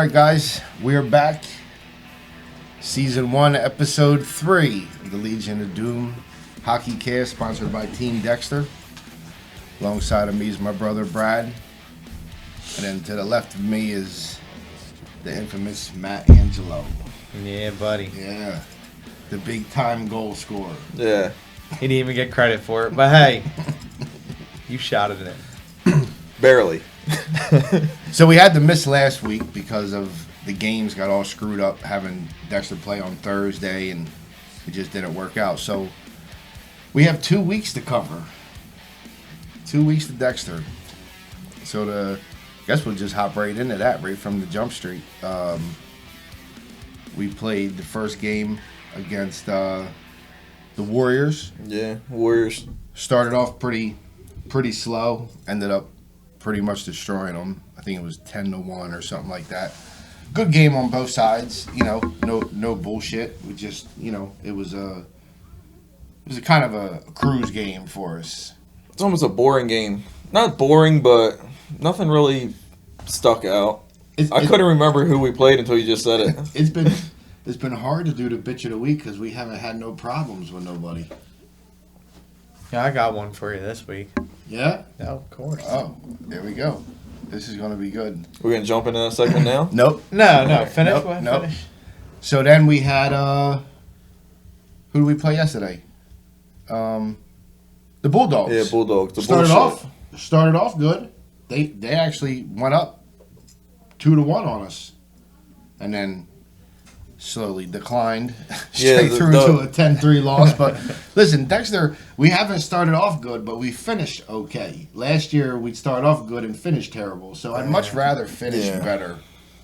right, guys, we're back. Season 1, Episode 3 of the Legion of Doom Hockeycast, sponsored by Team Dexter. Alongside of me is my brother Brad. And then to the left of me is the infamous Matt Angelo. Yeah, buddy. Yeah, the big-time goal scorer. Yeah. He didn't even get credit for it, but hey, you shouted it. Barely. So we had to miss last week because of the games got all screwed up, having Dexter play on Thursday, and it just didn't work out. So we have 2 weeks to cover. 2 weeks to Dexter. So I guess we'll just hop right into that, right from the jump street. We played the first game against the Warriors. Yeah, Warriors. Started off pretty slow. Ended up pretty much destroying them. I think it was 10-1 or something like that. Good game on both sides. You know, no bullshit. We just, it was a kind of a cruise game for us. It's almost a boring game. Not boring, but nothing really stuck out. I couldn't remember who we played until you just said it. It's been hard to do the bitch of the week because we haven't had no problems with nobody. Yeah, I got one for you this week. Yeah? Oh, of course. Oh, there we go. This is going to be good. We're going to jump into that segment now? Nope. No, finish. Nope. Finish. So then we had, who did we play yesterday? The Bulldogs. Yeah, Bulldogs. The started off good. They actually went up 2-1 on us. And then slowly declined straight through to a 10-3 loss. But listen, Dexter, we haven't started off good, but we finished okay. Last year we'd start off good and finish terrible. So I'd much rather finish better.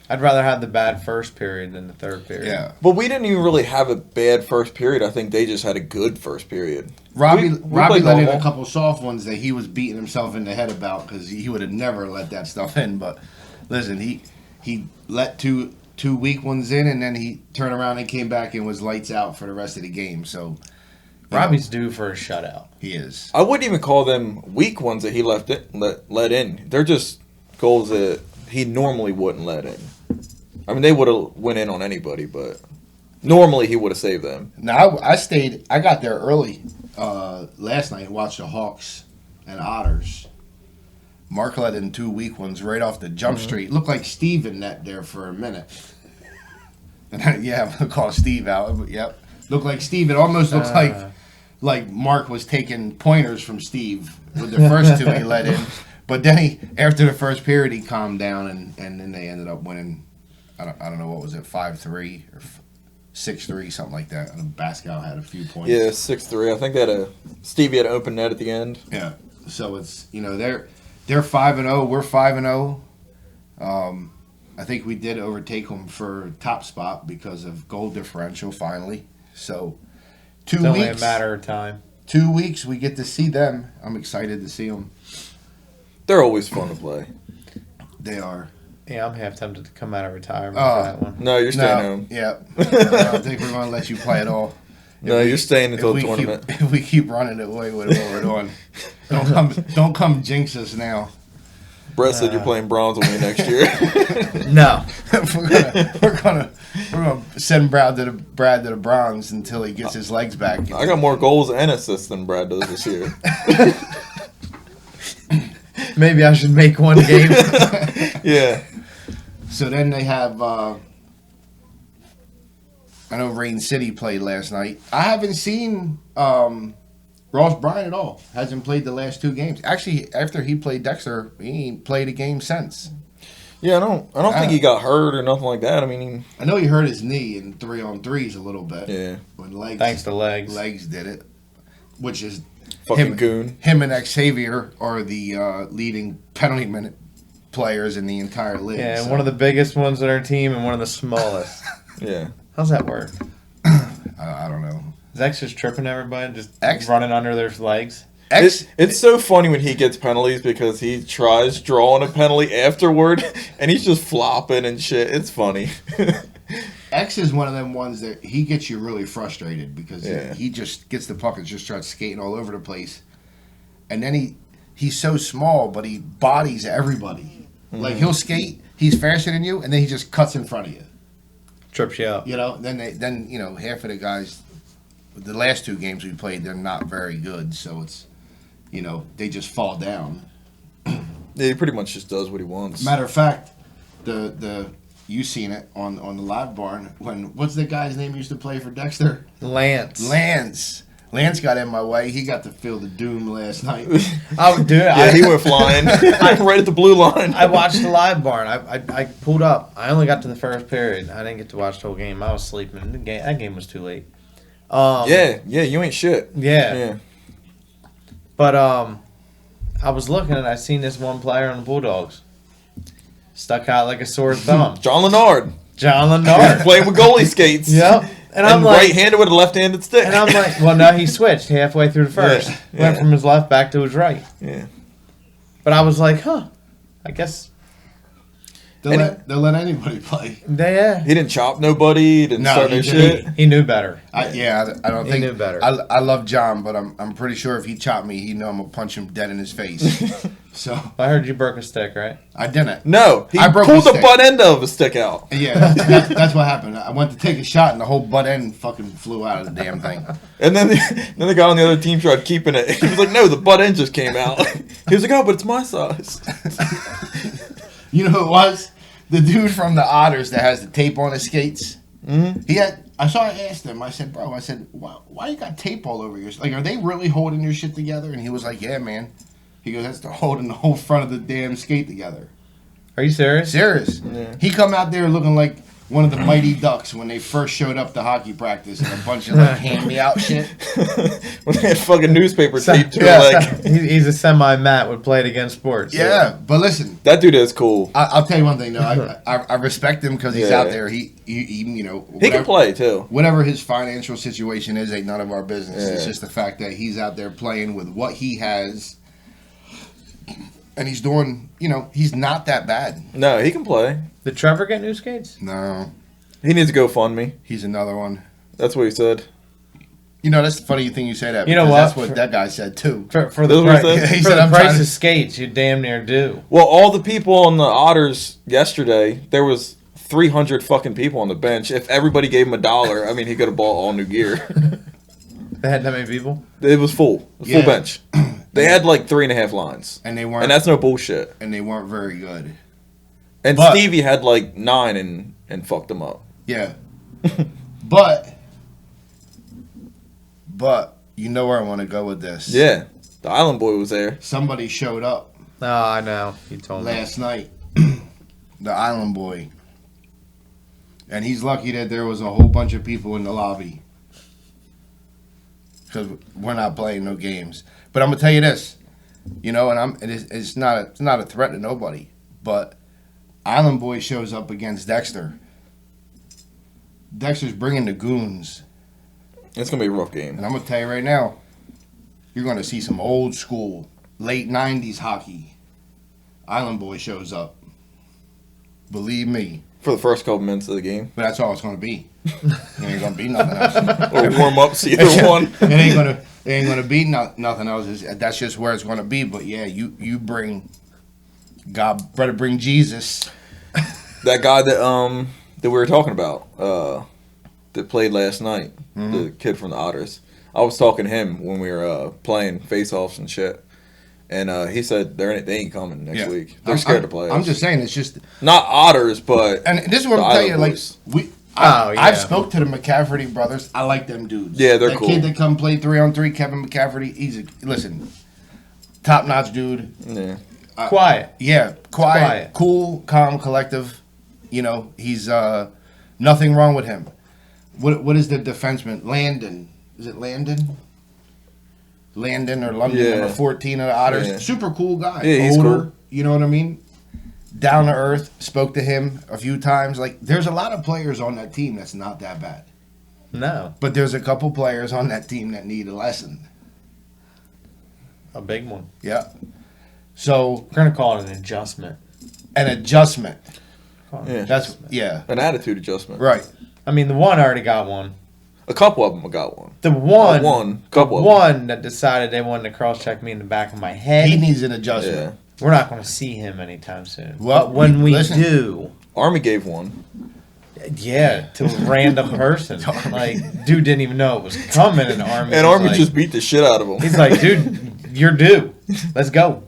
I'd rather have the bad first period than the third period. Yeah. But we didn't even really have a bad first period. I think they just had a good first period. Robbie let in a couple soft ones that he was beating himself in the head about because he would have never let that stuff in. But listen, he let two weak ones in, and then he turned around and came back and was lights out for the rest of the game. So Robbie's due for a shutout. He is. I wouldn't even call them weak ones that he let in. They're just goals that he normally wouldn't let in. I mean, they would have went in on anybody, but normally he would have saved them. Now, I got there early last night and watched the Hawks and Otters. Mark let in 2 weak ones right off the jump street. Looked like Steve in net there for a minute. And yeah, I'm going to call Steve out. Yep. Looked like Steve. It almost looks like Mark was taking pointers from Steve with the first 2 he let in. But then after the first period, he calmed down, and then they ended up winning. I don't know, what was it, 5-3 or 6-3, something like that. And Bascal had a few points. Yeah, 6-3. I think Stevie had an open net at the end. Yeah. So it's, they're 5-0. We're 5-0. I think we did overtake them for top spot because of goal differential finally. So 2 weeks. It's only a matter of time. 2 weeks, we get to see them. I'm excited to see them. They're always fun to play. They are. Yeah, I'm half tempted to come out of retirement for that one. No, you're staying home. Yeah. I don't think we're going to let you play at all. You're staying until the tournament. If we keep running it away with what we're doing. Don't come jinx us now. Brett said you're playing bronze with me next year. No. we're gonna send Brad to the bronze until he gets his legs back. I got more goals and assists than Brad does this year. Maybe I should make one game. Yeah. So then they have, I know Rain City played last night. I haven't seen Ross Bryant at all. Hasn't played the last 2 games. Actually, after he played Dexter, he ain't played a game since. Yeah, I don't think he got hurt or nothing like that. I mean, I know he hurt his knee in 3-on-3s a little bit. Yeah. When legs, thanks to legs. Legs did it, which is fucking goon. Him and Xavier are the leading penalty minute players in the entire league. Yeah, and one of the biggest ones on our team and one of the smallest. Yeah. How's that work? I don't know. Is X just tripping everybody? Just running under their legs? It's so funny when he gets penalties because he tries drawing a penalty afterward and he's just flopping and shit. It's funny. X is one of them ones that he gets you really frustrated because he just gets the puck and just starts skating all over the place. And then he's so small, but he bodies everybody. Mm-hmm. Like he'll skate he's faster than you, and then he just cuts in front of you. Trips you up. You know, then half of the guys, the last 2 games we played, they're not very good. So it's, they just fall down. Yeah, he pretty much just does what he wants. Matter of fact, the you seen it on the live barn when what's the guy's name who used to play for Dexter? Lance Lance got in my way. He got to feel the doom last night. Oh, dude. Yeah, he went flying right at the blue line. I watched the live barn. I pulled up. I only got to the first period. I didn't get to watch the whole game. I was sleeping. That game was too late. Yeah, you ain't shit. Yeah. But I was looking and I seen this one player on the Bulldogs. Stuck out like a sore thumb. John Lennard. Playing with goalie skates. Yep. And I'm like, right-handed with a left-handed stick. And I'm like, well, no, he switched halfway through the first. Went from his left back to his right. Yeah. But I was like, I guess They'll let anybody play. He didn't chop nobody. He didn't start no shit. He knew better. I don't think he knew better. I love John, but I'm pretty sure if he chopped me, he'd know I'm gonna punch him dead in his face. So I heard you broke a stick, right? I didn't. No, he pulled the butt end of a stick out. Yeah, that's what happened. I went to take a shot, and the whole butt end fucking flew out of the damn thing. And then the guy on the other team tried keeping it. He was like, "No, the butt end just came out." He was like, "Oh, but it's my size." You know who it was? The dude from the Otters that has the tape on his skates. Mm-hmm. I asked him. I said, "Bro, why you got tape all over your? Like, are they really holding your shit together?" And he was like, "Yeah, man." He goes, "That's holding the whole front of the damn skate together." Are you serious? Serious. Yeah. He come out there looking like one of the Mighty Ducks when they first showed up to hockey practice and a bunch of hand-me-out shit. When they had fucking newspaper taped to their leg. He's a semi-mat with played against sports. Yeah, but listen. That dude is cool. I'll tell you one thing, though. I respect him because he's out there. He he can play, too. Whatever his financial situation is, ain't none of our business. Yeah. It's just the fact that he's out there playing with what he has. And he's doing, he's not that bad. No, he can play. Did Trevor get new skates? No. He needs to go fund me. He's another one. That's what he said. That's the funny thing you say that. You know what? That's what that guy said, too. For the price of skates, you damn near do. Well, all the people on the Otters yesterday, there was 300 fucking people on the bench. If everybody gave him $1, I mean, he could have bought all new gear. They had that many people? It was full. Full bench. They had like 3.5 lines. And they weren't. And that's no bullshit. And they weren't very good. And Stevie had like 9 and fucked them up. Yeah. But you know where I want to go with this. Yeah. The Island Boy was there. Somebody showed up. Oh, I know. You told me. Last night. The Island Boy. And he's lucky that there was a whole bunch of people in the lobby. Because we're not playing no games. But I'm gonna tell you this, and it's not a threat to nobody. But Island Boy shows up against Dexter. Dexter's bringing the goons. It's gonna be a rough game. And I'm gonna tell you right now, you're gonna see some old school, late '90s hockey. Island Boy shows up. Believe me. For the first couple minutes of the game. But that's all it's gonna be. It ain't gonna be nothing else. Or warm ups, either one. It ain't gonna be nothing else. That's just where it's gonna be. But yeah, you bring God, better bring Jesus. That guy that we were talking about, that played last night, the kid from the Otters. I was talking to him when we were playing face-offs and shit. And he said they ain't coming next week. They're scared to play us. I'm just saying, it's just not Otters, but and this is what I'm telling you. Like I've spoke to the McCafferty brothers. I like them dudes. Yeah, they're cool. That kid that come play 3-on-3, Kevin McCafferty. He's top notch dude. Yeah, quiet. Yeah, quiet, cool, calm, collective. He's nothing wrong with him. What is the defenseman? Landon. Is it Landon? Landon or London, number 14 of the Otters. Yeah. Super cool guy. Yeah, he's cool. You know what I mean? Down to earth. Spoke to him a few times. Like, there's a lot of players on that team that's not that bad. No. But there's a couple players on that team that need a lesson. A big one. Yeah. So we're gonna call it an adjustment. An adjustment. Yeah. An attitude adjustment. Right. I mean, the one already got one. A couple of them got one. The one that decided they wanted to cross-check me in the back of my head. He needs an adjustment. we're not going to see him anytime soon. Well, But when we listen. do, Army gave one. yeah, to a random person. Like, dude didn't even know it was coming, and Army. And was Army like, just beat the shit out of him. He's like, dude, you're due. Let's go.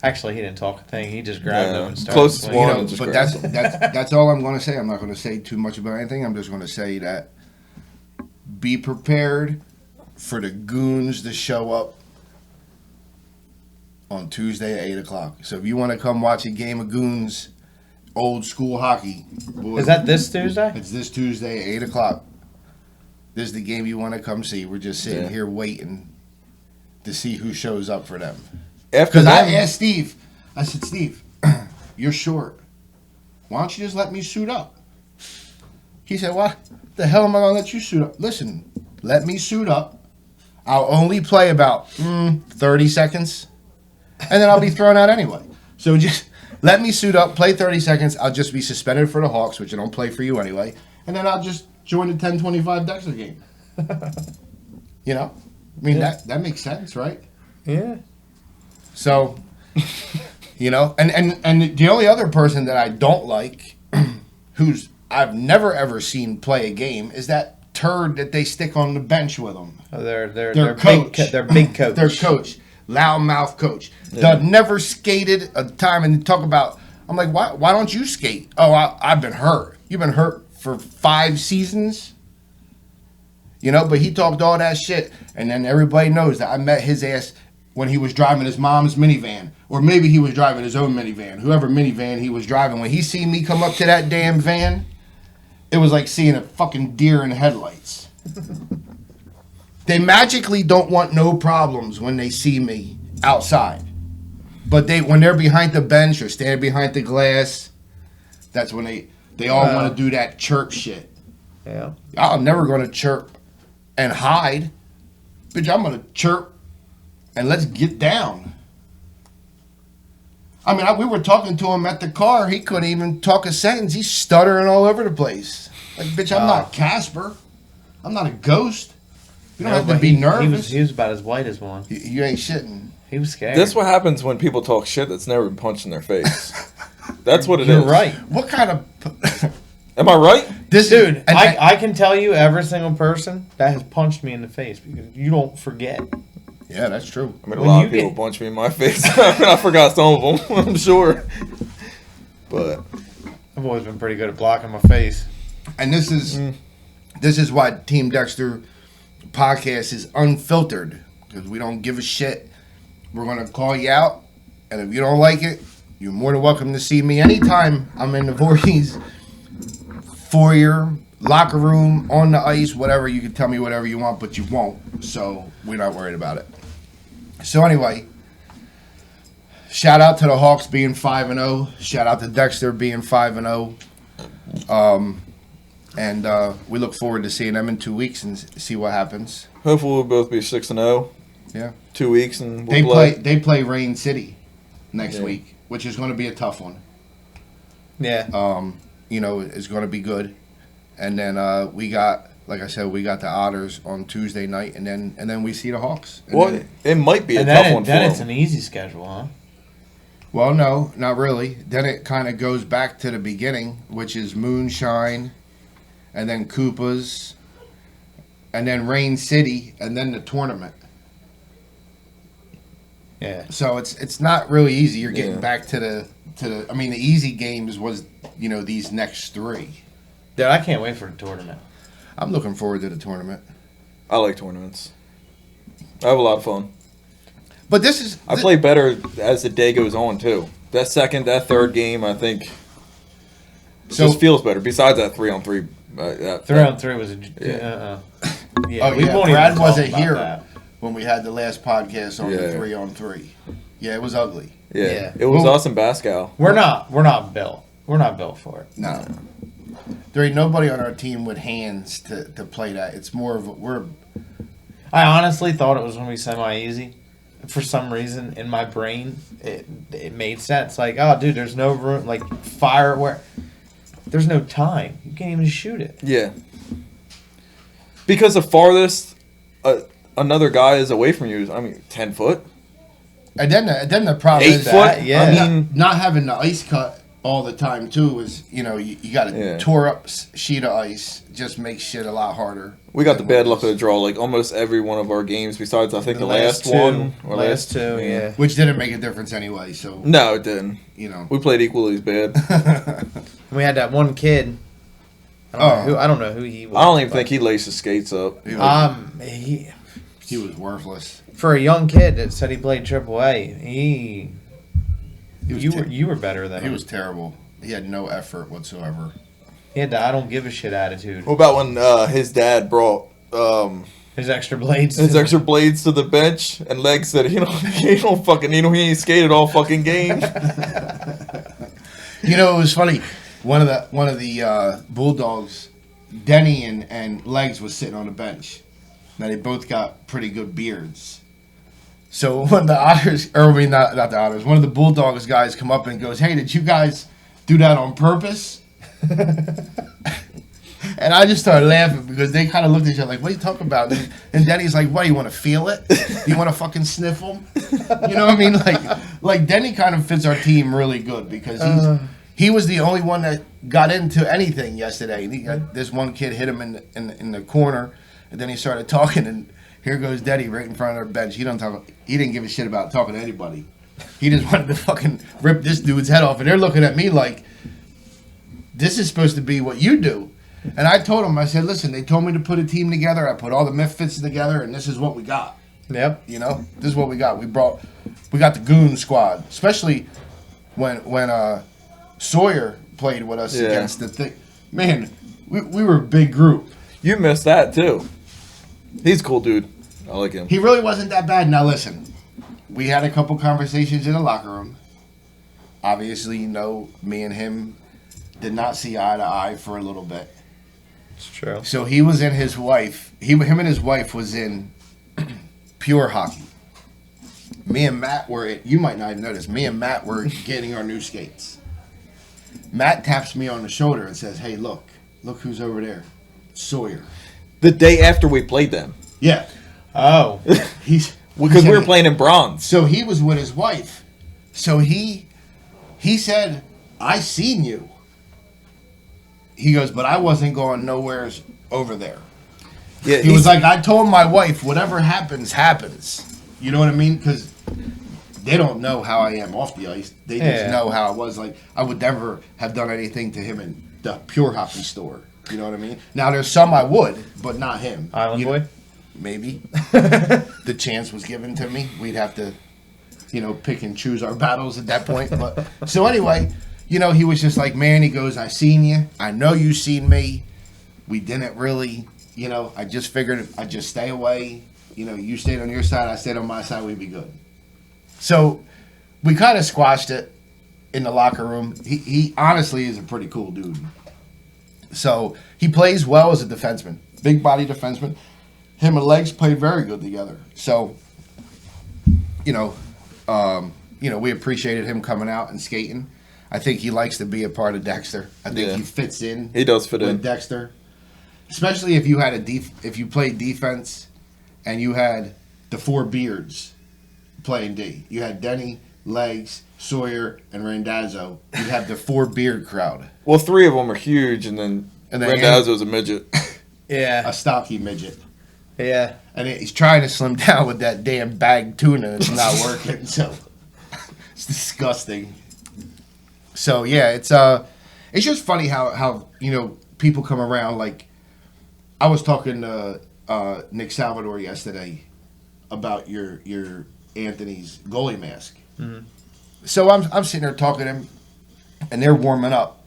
Actually, he didn't talk a thing. He just grabbed him and started. Closest swinging. one. You know, just but grabs that's all I'm going to say. I'm not going to say too much about anything. I'm just going to say that be prepared for the goons to show up on Tuesday at 8 o'clock. So if you want to come watch a game of goons, old school hockey. Boy, Is that this Tuesday? It's this Tuesday at 8 o'clock. This is the game you want to come see. We're just sitting here waiting to see who shows up for them. After Because I that, asked Steve, I said, Steve, you're short. Why don't you just let me suit up? He said, what the hell am I going to let you suit up? Listen, let me suit up. I'll only play about 30 seconds, and then I'll be thrown out anyway. So just let me suit up, play 30 seconds. I'll just be suspended for the Hawks, which I don't play for you anyway, and then I'll just join the 10-25 Dexter game. You know? I mean, that makes sense, right? Yeah. So, you know, and the only other person that I don't like, who's I've never ever seen play a game, is that turd that they stick on the bench with them. Oh, they're coach. big. They're big coach. Their coach, loudmouth coach, that never skated a time. And talk about, I'm like, why don't you skate? Oh, I've been hurt. You've been hurt for 5 seasons. You know, but he talked all that shit, and then everybody knows that I met his ass when he was driving his mom's minivan, or maybe he was driving his own minivan, whoever minivan he was driving. When he seen me come up to that damn van, it was like seeing a fucking deer in headlights. They magically don't want no problems when they see me outside. But when they're behind the bench or standing behind the glass, that's when they all want to do that chirp shit. Yeah. I'm never going to chirp and hide. Bitch, I'm going to chirp and let's get down. I mean, we were talking to him at the car. He couldn't even talk a sentence. He's stuttering all over the place. Like, bitch, I'm not Casper. I'm not a ghost. You don't have to be nervous. He was about as white as one. You ain't shitting. He was scared. That's what happens when people talk shit that's never been punched in their face. That's what it is. You're right. What kind of... Am I right? Dude, I can tell you every single person that has punched me in the face because you don't forget. Yeah, that's true. I mean, a lot of people punch me in my face. I forgot some of them, I'm sure. But I've always been pretty good at blocking my face. And this is why Team Dexter podcast is unfiltered, because we don't give a shit. We're going to call you out, and if you don't like it, you're more than welcome to see me anytime I'm in the Voorhees foyer, locker room, on the ice, whatever. You can tell me whatever you want, but you won't, so we're not worried about it. So anyway, shout out to the Hawks being 5-0. Shout out to Dexter being 5-0. And we look forward to seeing them in 2 weeks and see what happens. hopefully we'll both be 6-0. Yeah. 2 weeks and we'll play. They play Rain City next week, which is going to be a tough one. Yeah. You know, it's going to be good. And then we got, like I said, we got the Otters on Tuesday night, and then we see the Hawks. And Well, then, it might be a and tough one for then it's them. an easy schedule, huh? well, no, not really. Then it kind of goes back to the beginning, which is Moonshine, and then Koopas, and then Rain City, and then the tournament. Yeah. So it's not really easy. You're getting Yeah. back to the. I mean, the easy games was these next 3. Dude, I can't wait for the tournament. I'm looking forward to the tournament. I like tournaments. I have a lot of fun. But this is. I play better as the day goes on, too. That third game, I think, just feels better. Besides that 3-on-3. 3-on-3 was a... Yeah, Oh, we yeah. won't Brad even talk wasn't about here that. when we had the last podcast on the Yeah. 3-on-3. Yeah, it was ugly. Yeah. It was us and Pascal. We're not built. We're not built for it. No. There ain't nobody on our team with hands to play that. It's more of I honestly thought it was going to be semi-easy. For some reason, in my brain, it made sense. Like, oh, dude, there's no room. Like, fire where... There's no time. You can't even shoot it. Yeah. Because the farthest another guy is away from you is, 10 foot. And then the problem 8 is foot. that, yeah. I mean, not having the ice cut all the time too is you got a tore up sheet of ice just makes shit a lot harder. we got the bad luck of the draw. Like almost every one of our games, besides I think the last one or last two, yeah. Which didn't make a difference anyway. So No, it didn't. We played equally as bad. We had that one kid. I don't know who he was. I don't even think he laced his skates up. he was worthless. For a young kid that said he played AAA, you were better than him. He was terrible. He had no effort whatsoever. He had the I don't give a shit attitude. What about when his dad brought His extra blades. his extra blades to the bench and Leg said, he don't fucking need them. He ain't skated all fucking game. It was funny. One of the Bulldogs, Denny and Legs was sitting on the bench. Now they both got pretty good beards. So when the Otters, or I mean not the Otters, one of the Bulldogs guys come up and goes, "Hey, did you guys do that on purpose?" And I just started laughing because they kind of looked at each other like, "What are you talking about?" And Denny's like, "What? You want to feel it? You want to fucking sniff them?" You know what I mean? Like Denny kind of fits our team really good because he was the only one that got into anything yesterday. This one kid hit him in the corner, and then he started talking, and here goes Denny right in front of our bench. He didn't give a shit about talking to anybody. He just wanted to fucking rip this dude's head off, and they're looking at me like, "This is supposed to be what you do." And I told him, I said, "Listen, they told me to put a team together. I put all the misfits together, and this is what we got." Yep. This is what we got. We got the goon squad, especially when Sawyer played with us against the thing. Man, we were a big group. You missed that too. He's a cool dude. I like him. He really wasn't that bad. Now listen, we had a couple conversations in the locker room. Obviously, me and him did not see eye to eye for a little bit. It's true. So he was in his wife. Him and his wife was in pure hockey. Me and Matt you might not even notice, me and Matt were getting our new skates. Matt taps me on the shoulder and says, "Hey, look who's over there. Sawyer." The day after we played them. Yeah. Oh. Because we were playing in bronze. So he was with his wife. So he said, "I seen you." He goes, "But I wasn't going nowheres over there." Yeah, He was like, "I told my wife, whatever happens, happens." You know what I mean? Because they don't know how I am off the ice. They just know how I was. Like, I would never have done anything to him in the pure hockey store. You know what I mean? Now, there's some I would, but not him. Island Boy? Maybe. The chance was given to me. We'd have to, pick and choose our battles at that point. But so anyway, he was just like, "Man," he goes, "I seen you. I know you seen me. We didn't really, I just figured I'd just stay away. You stayed on your side, I stayed on my side, we'd be good." So we kind of squashed it in the locker room. He honestly is a pretty cool dude. So he plays well as a defenseman, big body defenseman. Him and Legs played very good together. So, we appreciated him coming out and skating. I think he likes to be a part of Dexter. I think he fits in. He does fit in with Dexter, especially if you had if you played defense, and you had the four beards playing D. You had Denny, Legs, Sawyer, and Randazzo. You'd have the four beard crowd. Well, 3 of them are huge, and then Randazzo's a midget. Yeah. A stocky midget. Yeah. And he's trying to slim down with that damn bagged tuna, and it's not working. So it's disgusting. So yeah, it's just funny how people come around. Like, I was talking to Nick Salvador yesterday about your Anthony's goalie mask. Mm-hmm. So I'm sitting there talking to him, and they're warming up.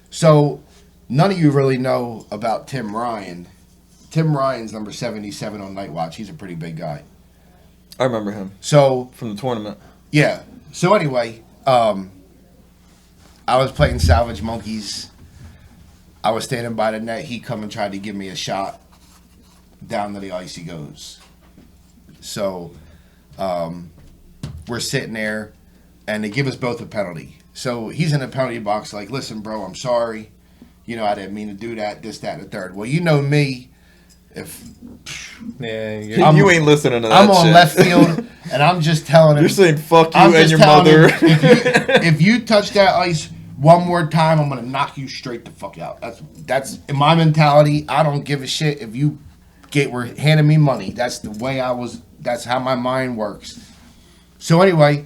So none of you really know about Tim Ryan. Tim Ryan's number 77 on Night Watch. He's a pretty big guy. I remember him. So from the tournament. Yeah. So anyway, I was playing Salvage Monkeys. I was standing by the net. He come and tried to give me a shot. Down to the ice he goes. So we're sitting there, and they give us both a penalty. So he's in the penalty box like, "Listen, bro, I'm sorry. I didn't mean to do that, this, that, and the third." Well, you know me. If you ain't listening to that I'm on shit. left field. And I'm just telling him. You're saying fuck you I'm and just your telling mother. him, if you touch that ice one more time, I'm gonna knock you straight the fuck out. That's in my mentality. I don't give a shit if you were handing me money. That's the way I was. That's how my mind works. So anyway,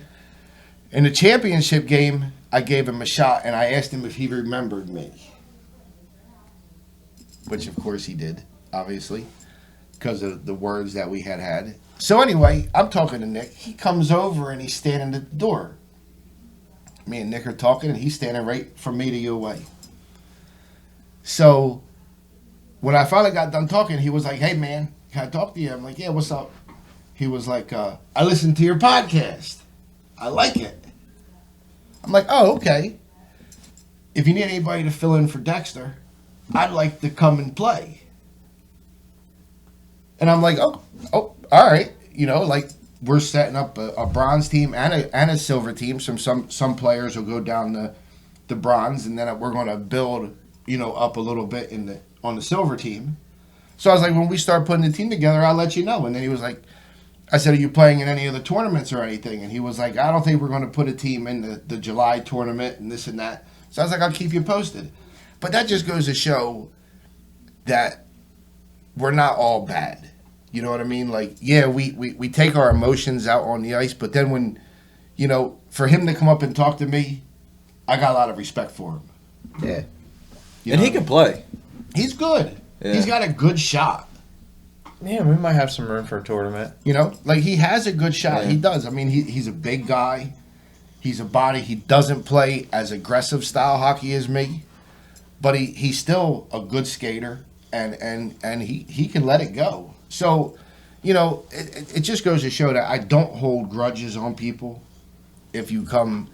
in the championship game, I gave him a shot and I asked him if he remembered me, which of course he did, obviously, because of the words that we had. So anyway, I'm talking to Nick. He comes over and he's standing at the door. Me and Nick are talking, and he's standing right from me to you away. So when I finally got done talking, he was like, "Hey, man, can I talk to you?" I'm like, "Yeah, what's up?" He was like, "I listened to your podcast. I like it." I'm like, "Oh, okay. If you need anybody to fill in for Dexter, I'd like to come and play." And I'm like, oh, all right. You know, like, we're setting up a bronze team and a silver team. Some players will go down the bronze, and then we're going to build, you know, up a little bit on the silver team. So I was like, when we start putting the team together, I'll let you know. And then he was like, I said, "Are you playing in any of the tournaments or anything?" And he was like, "I don't think we're going to put a team in the July tournament and this and that." So I was like, "I'll keep you posted." But that just goes to show that we're not all bad. You know what I mean? Like, yeah, we take our emotions out on the ice, but then when, you know, for him to come up and talk to me, I got a lot of respect for him. Yeah. And he can play. He's good. Yeah. He's got a good shot. Yeah, we might have some room for a tournament. You know, like, he has a good shot. Yeah. He does. I mean, he's a big guy. He's a body. He doesn't play as aggressive style hockey as me, but he's still a good skater, and he can let it go. So, you know, it just goes to show that I don't hold grudges on people. If you come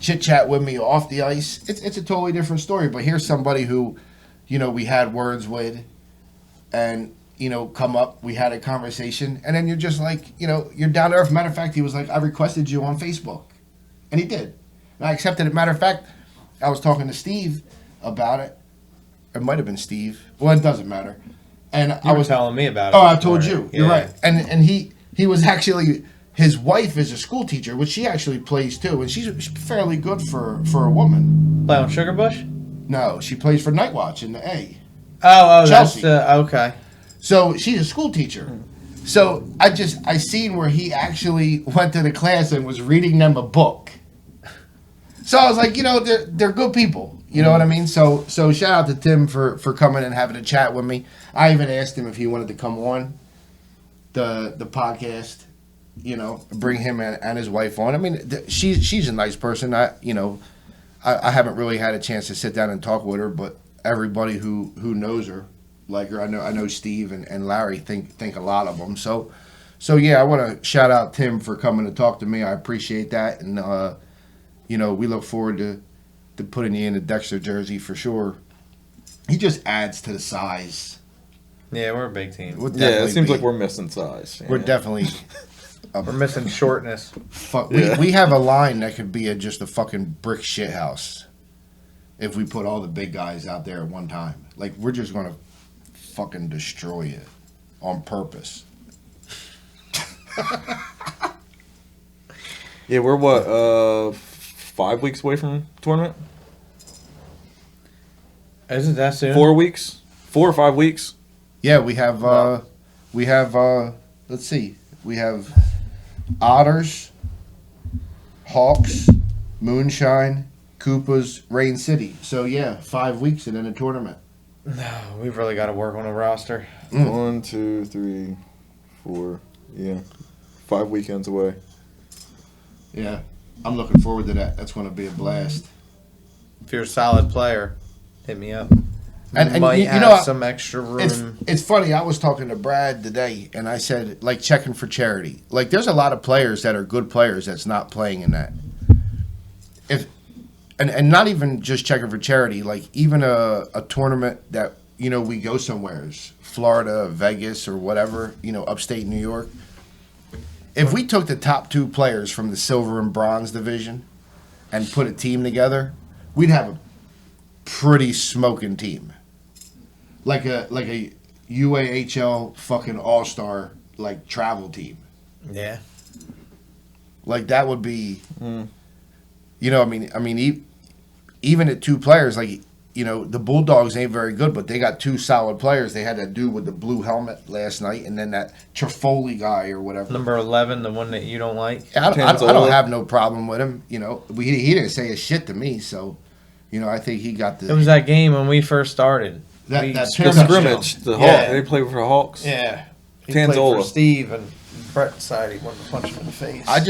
chit chat with me off the ice, it's a totally different story. But here's somebody who, you know, we had words with, and, you know, come up, we had a conversation, and then you're just like, you know, you're down to earth. Matter of fact, he was like, "I requested you on Facebook," and he did, and I accepted it. Matter of fact, I was talking to Steve about it. It might have been Steve. Well, it doesn't matter. And I was telling me about it. Oh, I told you. You're Yeah. right. And he was actually, his wife is a school teacher, which she actually plays too, and she's fairly good for a woman. Play on Sugarbush? No, she plays for Night Watch in the A. Oh, Chelsea. that's okay. So she's a school teacher. So I seen where he actually went to the class and was reading them a book. So I was like, you know, they're good people. You know what I mean? So shout out to Tim for coming and having a chat with me. I even asked him if he wanted to come on the podcast. You know, bring him and his wife on. I mean, she's a nice person. I I haven't really had a chance to sit down and talk with her, but everybody who knows her, like her, I know Steve and Larry think a lot of them. So yeah, I want to shout out Tim for coming to talk to me. I appreciate that, and you know, we look forward to putting you in the Dexter jersey for sure. He just adds to the size. Yeah, we're a big team. Yeah, it seems like we're missing size. We're Yeah. definitely. We're missing shortness. Fuck, Yeah. we have a line that could be just a fucking brick shit house if we put all the big guys out there at one time. Like, we're just gonna fucking destroy it on purpose. Yeah, we're what 5 weeks away from tournament. Isn't that soon? 4 weeks, 4 or 5 weeks. Yeah, we have let's see, we have Otters, Hawks, Moonshine, Koopas, Rain City. So yeah, 5 weeks and then a tournament. No, we've really got to work on a roster. 1, 2, 3, 4. Yeah, 5 weekends away. Yeah, I'm looking forward to that. That's going to be a blast. If you're a solid player, hit me up. And Might you have know, some extra room. It's funny. I was talking to Brad today, and I said, like, checking for charity. Like, there's a lot of players that are good players that's not playing in that. And not even just checking for charity. Like, even a tournament that, you know, we go somewheres, Florida, Vegas, or whatever, you know, upstate New York. If we took the top 2 players from the silver and bronze division and put a team together, we'd have a pretty smoking team. Like a UAHL fucking all-star like travel team. Yeah. Like that would be, you know, even at two players, like, you know, the Bulldogs ain't very good, but they got two solid players. They had that dude with the blue helmet last night, and then that Trifoli guy or whatever. Number 11, the one that you don't like. I don't have no problem with him. You know, he didn't say a shit to me, so, you know, I think he got the. It was that game when we first started. That The Pyramid scrimmage, Show. the Yeah. Hawks. They play for the Hawks. Yeah. He played Tanzola. for Steve, and Brett decided he wanted to punch him in the face. I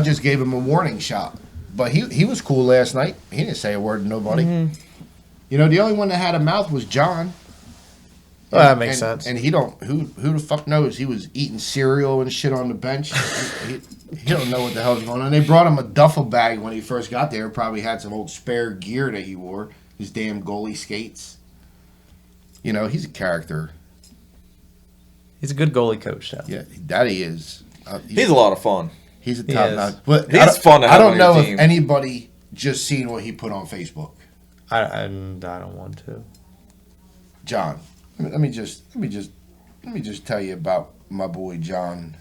just gave him a warning shot, but he was cool last night. He didn't say a word to nobody. You know, the only one that had a mouth was John. Well, that makes sense. And he don't. Who the fuck knows? He was eating cereal and shit on the bench. he don't know what the hell's going on. They brought him a duffel bag when he first got there. Probably had some old spare gear that he wore. His damn goalie skates. You know, he's a character. He's a good goalie coach, though. Yeah, that he is. He's a lot of fun. He's a He top is. notch. But He's fun to I have don't on your know team. if anybody just seen what he put on Facebook. I don't want to. John, let me just tell you about my boy John.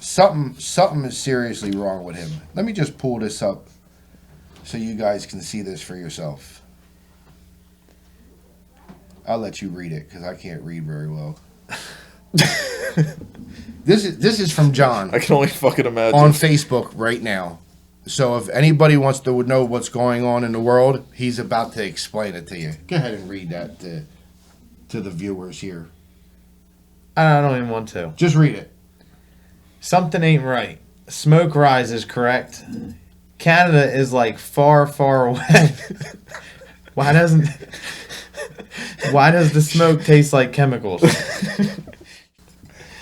Something is seriously wrong with him. Let me just pull this up so you guys can see this for yourself. I'll let you read it because I can't read very well. This is from John I can only fucking imagine. on Facebook right now. So if anybody wants to know what's going on in the world, he's about to explain it to you. Go ahead and read that to the viewers here. I don't even want to. Just read it. Something ain't right. Smoke rises, correct? Canada is like far, far away. Why does the smoke taste like chemicals?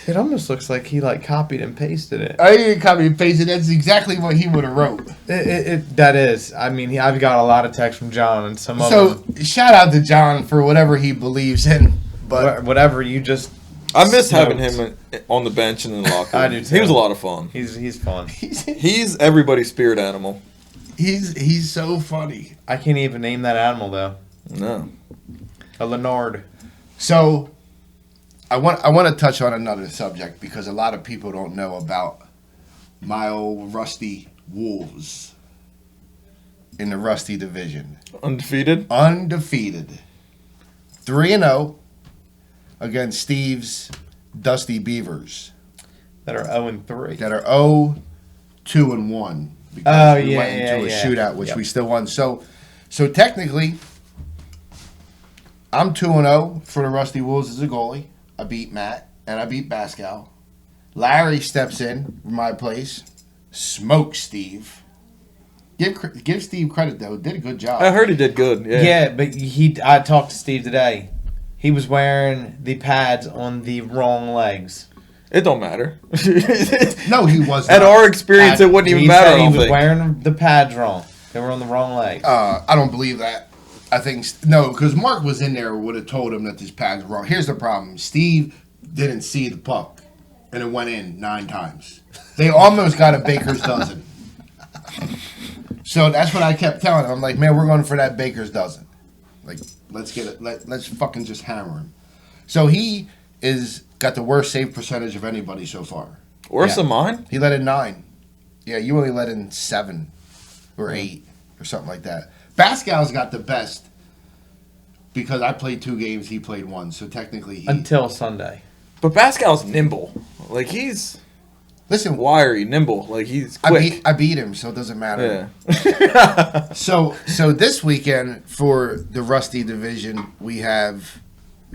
It almost looks like he like copied and pasted it. I didn't copy and paste it. That's exactly what he would have wrote. That is. I mean, I've got a lot of texts from John and some of So them. shout out to John for whatever he believes in. But Whatever you just. I miss having smoked. him on the bench and in the locker room. I do too. He was a lot of fun. He's fun. He's everybody's spirit animal. he's so funny. I can't even name that animal though. No. A Leonard. So I want to touch on another subject because a lot of people don't know about my old Rusty Wolves in the Rusty division. Undefeated? Undefeated. 3-0 against Steve's Dusty Beavers That are 0-3. that are 0-2-1 because Oh, we yeah, went into a yeah. shootout, which Yep. we still won. So technically, I'm 2-0 for the Rusty Wolves as a goalie. I beat Matt and I beat Pascal. Larry steps in my place, smokes Steve. Give Steve credit though; did a good job. I heard he did good. Yeah. Yeah, but I talked to Steve today. He was wearing the pads on the wrong legs. It don't matter. No, he wasn't. At our experience, it wouldn't even He matter. said I he don't was think. wearing the pads wrong. They were on the wrong legs. I don't believe that. I think no, because Mark was in there. Would have told him that his pads were wrong. Here's the problem: Steve didn't see the puck, and it went in 9 times. They almost got a baker's dozen. So that's what I kept telling him. I'm like, man, we're going for that baker's dozen. Like, let's get it. Let's fucking just hammer him. So he got the worst save percentage of anybody so far. Worse Yeah. than mine? He let in 9. Yeah, you only let in 7 or 8 or something like that. Pascal's got the best because I played 2 games, he played 1. So technically, Until Sunday. But Pascal's nimble. Like, he's listen. wiry, nimble. Like, he's quick. I beat him, so it doesn't matter. Yeah. So this weekend for the Rusty division, we have.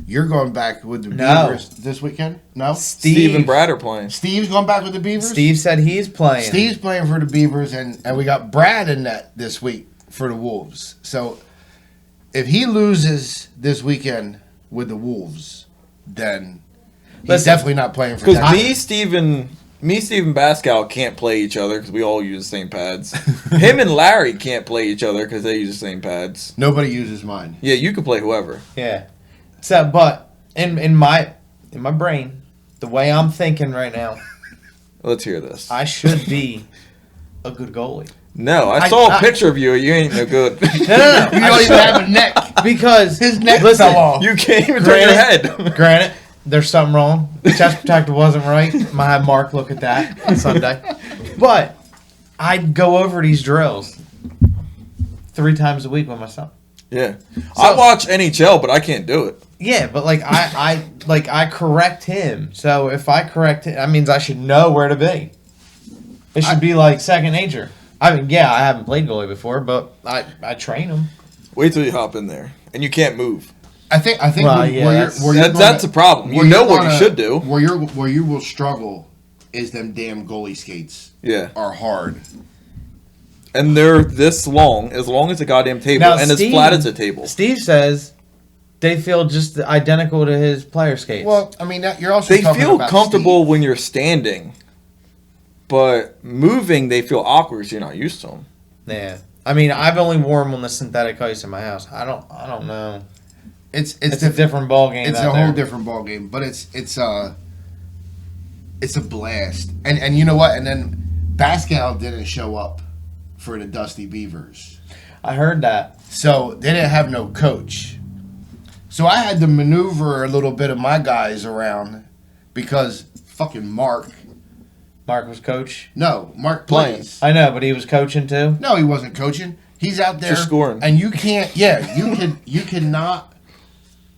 You're going back with the No. Beavers this weekend? No. Steve and Brad are playing. Steve's going back with the Beavers. Steve said he's playing. Steve's playing for the Beavers, and we got Brad in that this week for the Wolves. So if he loses this weekend with the Wolves, then he's Listen, definitely not playing for Because Texas. me, Steve, and Pascal can't play each other because we all use the same pads. Him and Larry can't play each other because they use the same pads. Nobody uses mine. Yeah, you can play whoever. Yeah. So, but in my brain, the way I'm thinking right now, Let's hear this. I should be a good goalie. No, I saw a picture of you. You ain't no good. No. You don't even have a neck. Because His neck listen, fell off. You can't even turn your head. Granted, there's something wrong. The chest protector wasn't right. I'm gonna have Mark look at that on Sunday. But I'd go over these drills 3 times a week with my son. Yeah. I watch NHL, but I can't do it. Yeah, but like I correct him. So if I correct him, that means I should know where to be. It should be like second nature. I mean, yeah, I haven't played goalie before, but I train him. Wait till you hop in there, and you can't move. I think That's a problem. You know what you should do. Where you will struggle is them damn goalie skates. Yeah. Are hard. And they're this long as a goddamn table, Now, and as flat as a table. Steve says they feel just identical to his player skates. Well, I mean, you're also They talking feel about comfortable Steve. when you're standing, but moving, they feel awkward, so you're not used to them. Yeah. I mean, I've only worn them on the synthetic ice in my house. I don't know. It's a different ball game. It's a whole different ball game, but it's a blast. And you know what? And then Pascal didn't show up for the Dusty Beavers. I heard that. So they didn't have no coach. So I had to maneuver a little bit of my guys around because fucking Mark was coach. No, Mark plays. I know, but he was coaching too. No, he wasn't coaching. He's out there just scoring. And you can't. Yeah, you cannot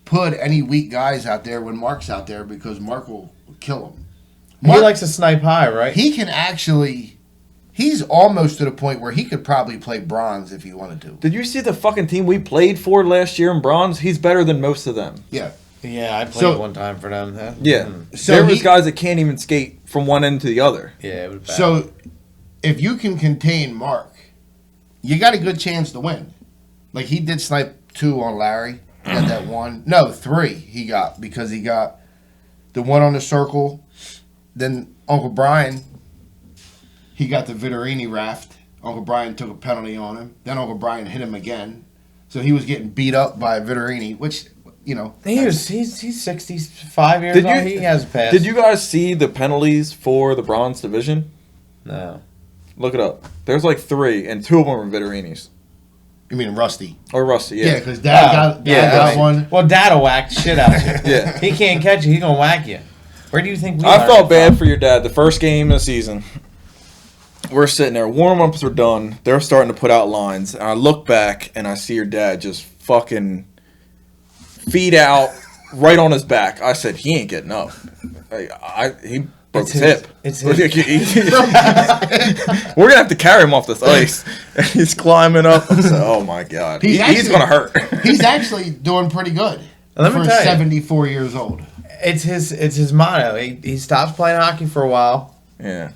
put any weak guys out there when Mark's out there because Mark will kill him. He likes to snipe high, right? He can actually. He's almost to the point where he could probably play bronze if he wanted to. Did you see the fucking team we played for last year in bronze? He's better than most of them. Yeah. Yeah, I played one time for them. Huh? Yeah. So there was guys that can't even skate from one end to the other. Yeah, it was bad. So if you can contain Mark, you got a good chance to win. Like he did snipe 2 on Larry. He got that 1. No, 3 he got because he got the 1 on the circle. Then Uncle Brian, he got the Vittorini raft. Uncle Brian took a penalty on him. Then Uncle Brian hit him again. So he was getting beat up by Vittorini, which, you know. He's 65 years old. He has a pass. Did you guys see the penalties for the bronze division? No. Look it up. There's like 3, and 2 of them are Vittorini's. You mean Rusty? Or Rusty, yeah. Yeah, because Dad got one. Well, Dad'll whack the shit out of you. Yeah. He can't catch you. He's going to whack you. Where do you think we I felt bad for your dad. The first game of the season, we're sitting there. Warm-ups were done. They're starting to put out lines. And I look back, and I see your dad just fucking feet out right on his back. I said, he ain't getting up. He broke his hip. It's We're going to have to carry him off this ice. And he's climbing up. I said, oh, my God. He's going to hurt. He's actually doing pretty good Let me for tell you. 74 years old. It's his motto. He stops playing hockey for a while. Yeah.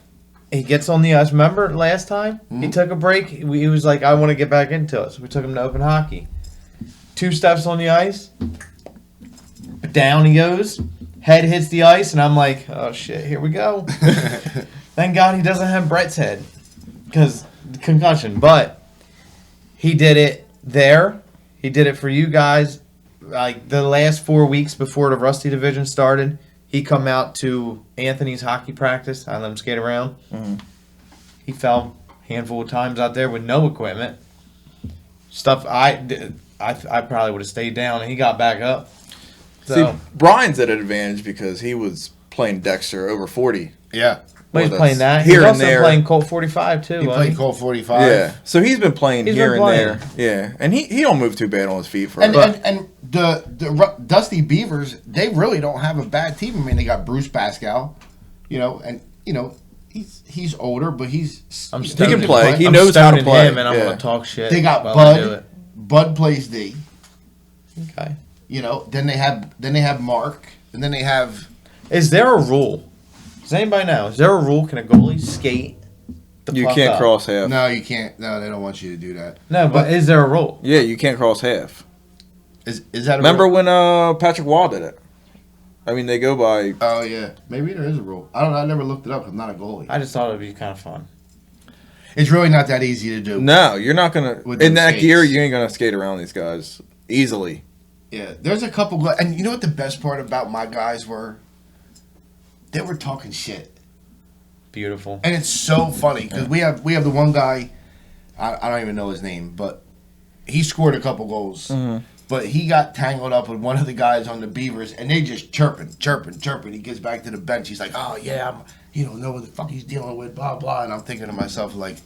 He gets on the ice. Remember last time? He took a break. He was like, I want to get back into it. So we took him to open hockey. 2 steps on the ice. Down he goes. Head hits the ice. And I'm like, oh, shit, here we go. Thank God he doesn't have Brett's head. Because concussion. But he did it there. He did it for you guys. Like the last 4 weeks before the Rusty division started, he come out to Anthony's hockey practice. I let him skate around. Mm-hmm. He fell a handful of times out there with no equipment. Stuff I probably would have stayed down, and he got back up. So, See, Brian's at an advantage because he was playing Dexter over 40. Yeah. but he's with playing us. that. Here He's and also there. playing Colt 45 too. He wasn't played he? Colt 45. Yeah. So he's been playing He's here been and there. Yeah. And he don't move too bad on his feet for And him. the Dusty Beavers, they really don't have a bad team. I mean, they got Bruce Pascal, he's older, but he's I'm He stoning can play. He I'm knows how to stoning play. him, and I'm Yeah. gonna talk shit. They got while I do Bud. it. Bud plays D. Okay. Then they have Mark, and then they have. Is there a rule? Does anybody know? Is there a rule? Can a goalie skate the You puck can't up? cross half. No, you can't. No, they don't want you to do that. No, but is there a rule? Yeah, you can't cross half. Is that? Remember when Patrick Waugh did it? I mean, they go by. Oh yeah, maybe there is a rule. I don't know. I never looked it up. I'm not a goalie. I just thought it'd be kind of fun. It's really not that easy to do. No, you're not gonna. With In them that skates. gear, you ain't gonna skate around these guys easily. Yeah, there's a couple, and you know what the best part about my guys were? They were talking shit, Beautiful. and it's so funny because we have the one guy, I don't even know his name, but he scored a couple goals, But he got tangled up with one of the guys on the Beavers, and they just chirping. He gets back to the bench. He's like, "Oh yeah, he don't know what the fuck he's dealing with, blah blah." And I'm thinking to myself, like,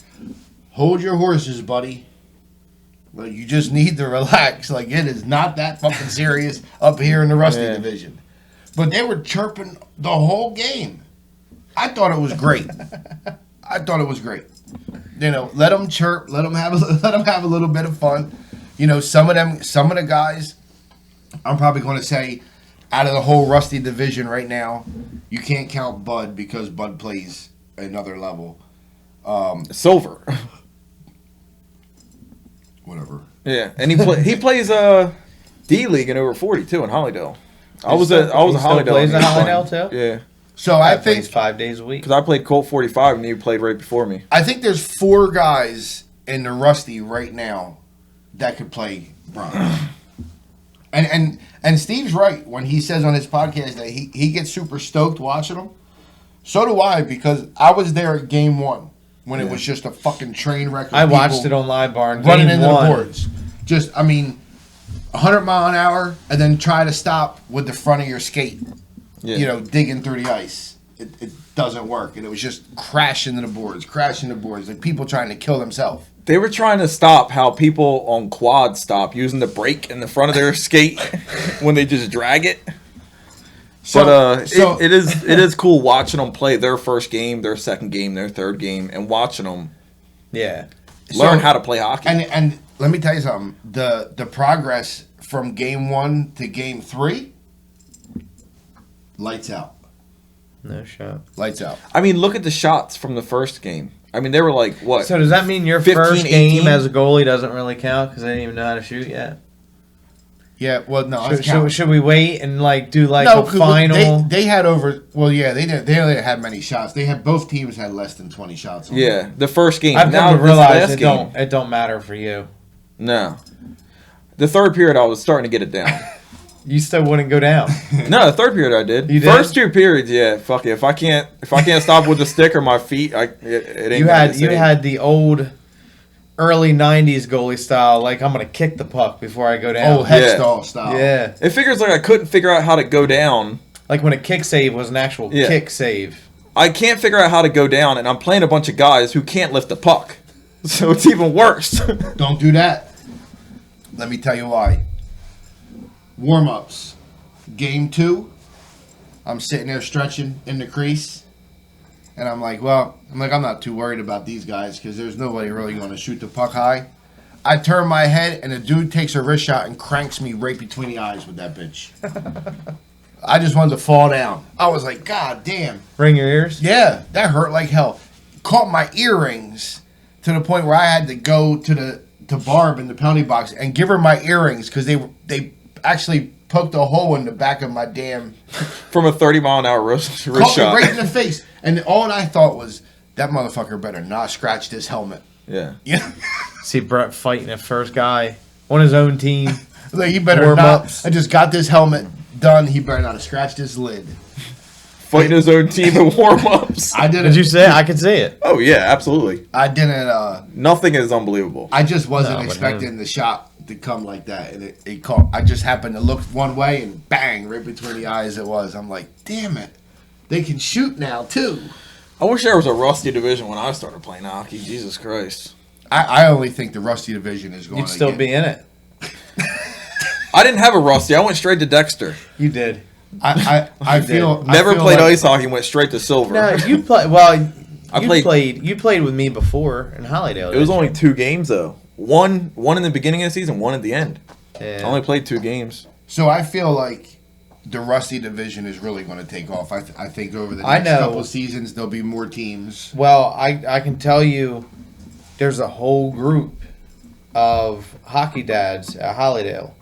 hold your horses, buddy. Like, you just need to relax. Like, it is not that fucking serious up here in the Rusty division. But they were chirping the whole game. I thought it was great. You know, let them chirp, let them have a little bit of fun. You know, some of the guys, I'm probably going to say, out of the whole Rusty division right now, you can't count Bud because Bud plays another level. Silver. Whatever. Yeah, and he plays D League in over 40 too in Hollydale. I was a Hollydale. Plays in Hollydale too. Yeah. So I think plays 5 days a week. Because I played Colt 45 and he played right before me. I think there's 4 guys in the Rusty right now that could play bronze. And Steve's right when he says on his podcast that he gets super stoked watching them. So do I, because I was there at game 1 when it was just a fucking train wreck. I watched it on Live Bar. Running into the boards. Just, I mean, 100 mile an hour and then try to stop with the front of your skate. Yeah. You know, digging through the ice. It doesn't work. And it was just crashing the boards. Like people trying to kill themselves. They were trying to stop how people on quads stop using the brake in the front of their skate when they just drag it. It is cool watching them play their first game, their second game, their third game, and watching them learn how to play hockey. And let me tell you something. The progress from game 1 to game 3, lights out. No shot. Lights out. I mean, look at the shots from the first game. I mean, they were like, what? So does that mean your 15, first 18? game as a goalie doesn't really count because they didn't even know how to shoot yet? Yeah, well, no. Should we wait and do a final? They had over. Well, yeah, they didn't. They only had many shots. Both teams had less than 20 shots. Yeah, the first game. I've now never realized it don't matter for you. No, the third period I was starting to get it down. You still wouldn't go down. No, the third period I did. You did? First 2 periods, yeah. Fuck it. If I can't stop with the stick or my feet, it ain't. You had the old early '90s goalie style. Like, I'm gonna kick the puck before I go down. Oh, Hextall style. Yeah. It figures like I couldn't figure out how to go down. Like when a kick save was an actual kick save. I can't figure out how to go down, and I'm playing a bunch of guys who can't lift the puck. So it's even worse. Don't do that. Let me tell you why. Warm-ups. Game 2, I'm sitting there stretching in the crease, and I'm like, I'm not too worried about these guys because there's nobody really going to shoot the puck high. I turn my head, and a dude takes a wrist shot and cranks me right between the eyes with that bitch. I just wanted to fall down. I was like, God damn. Ring your ears? Yeah, that hurt like hell. Caught my earrings to the point where I had to go to Barb in the penalty box and give her my earrings because they actually poked a hole in the back of my damn... From a 30-mile-an-hour wrist shot. Caught me right in the face. And all I thought was, that motherfucker better not scratch this helmet. Yeah. See Brett fighting the first guy on his own team. Like, he better Warm-ups. not... I just got this helmet done. He better not have scratched his lid. Fighting his own team in warm-ups. Did you say it? I could see it. Oh, yeah, absolutely. I didn't... Nothing is unbelievable. I just wasn't expecting the shot to come like that, and it caught. I just happened to look one way, and bang, right between the eyes it was. I'm like, damn it, they can shoot now too. I wish there was a Rusty division when I started playing hockey. Jesus Christ. I only think the Rusty division is going. You'd still be in it. I didn't have a Rusty. I went straight to Dexter. You did. I feel never played ice hockey. Went straight to silver. No, you play. Well, you played with me before in Hollydale. It was only 2 games though. One in the beginning of the season, one at the end. Yeah. I only played 2 games. So I feel like the Rusty division is really going to take off. I think over the next couple seasons there'll be more teams. Well, I can tell you, there's a whole group of hockey dads at Hollydale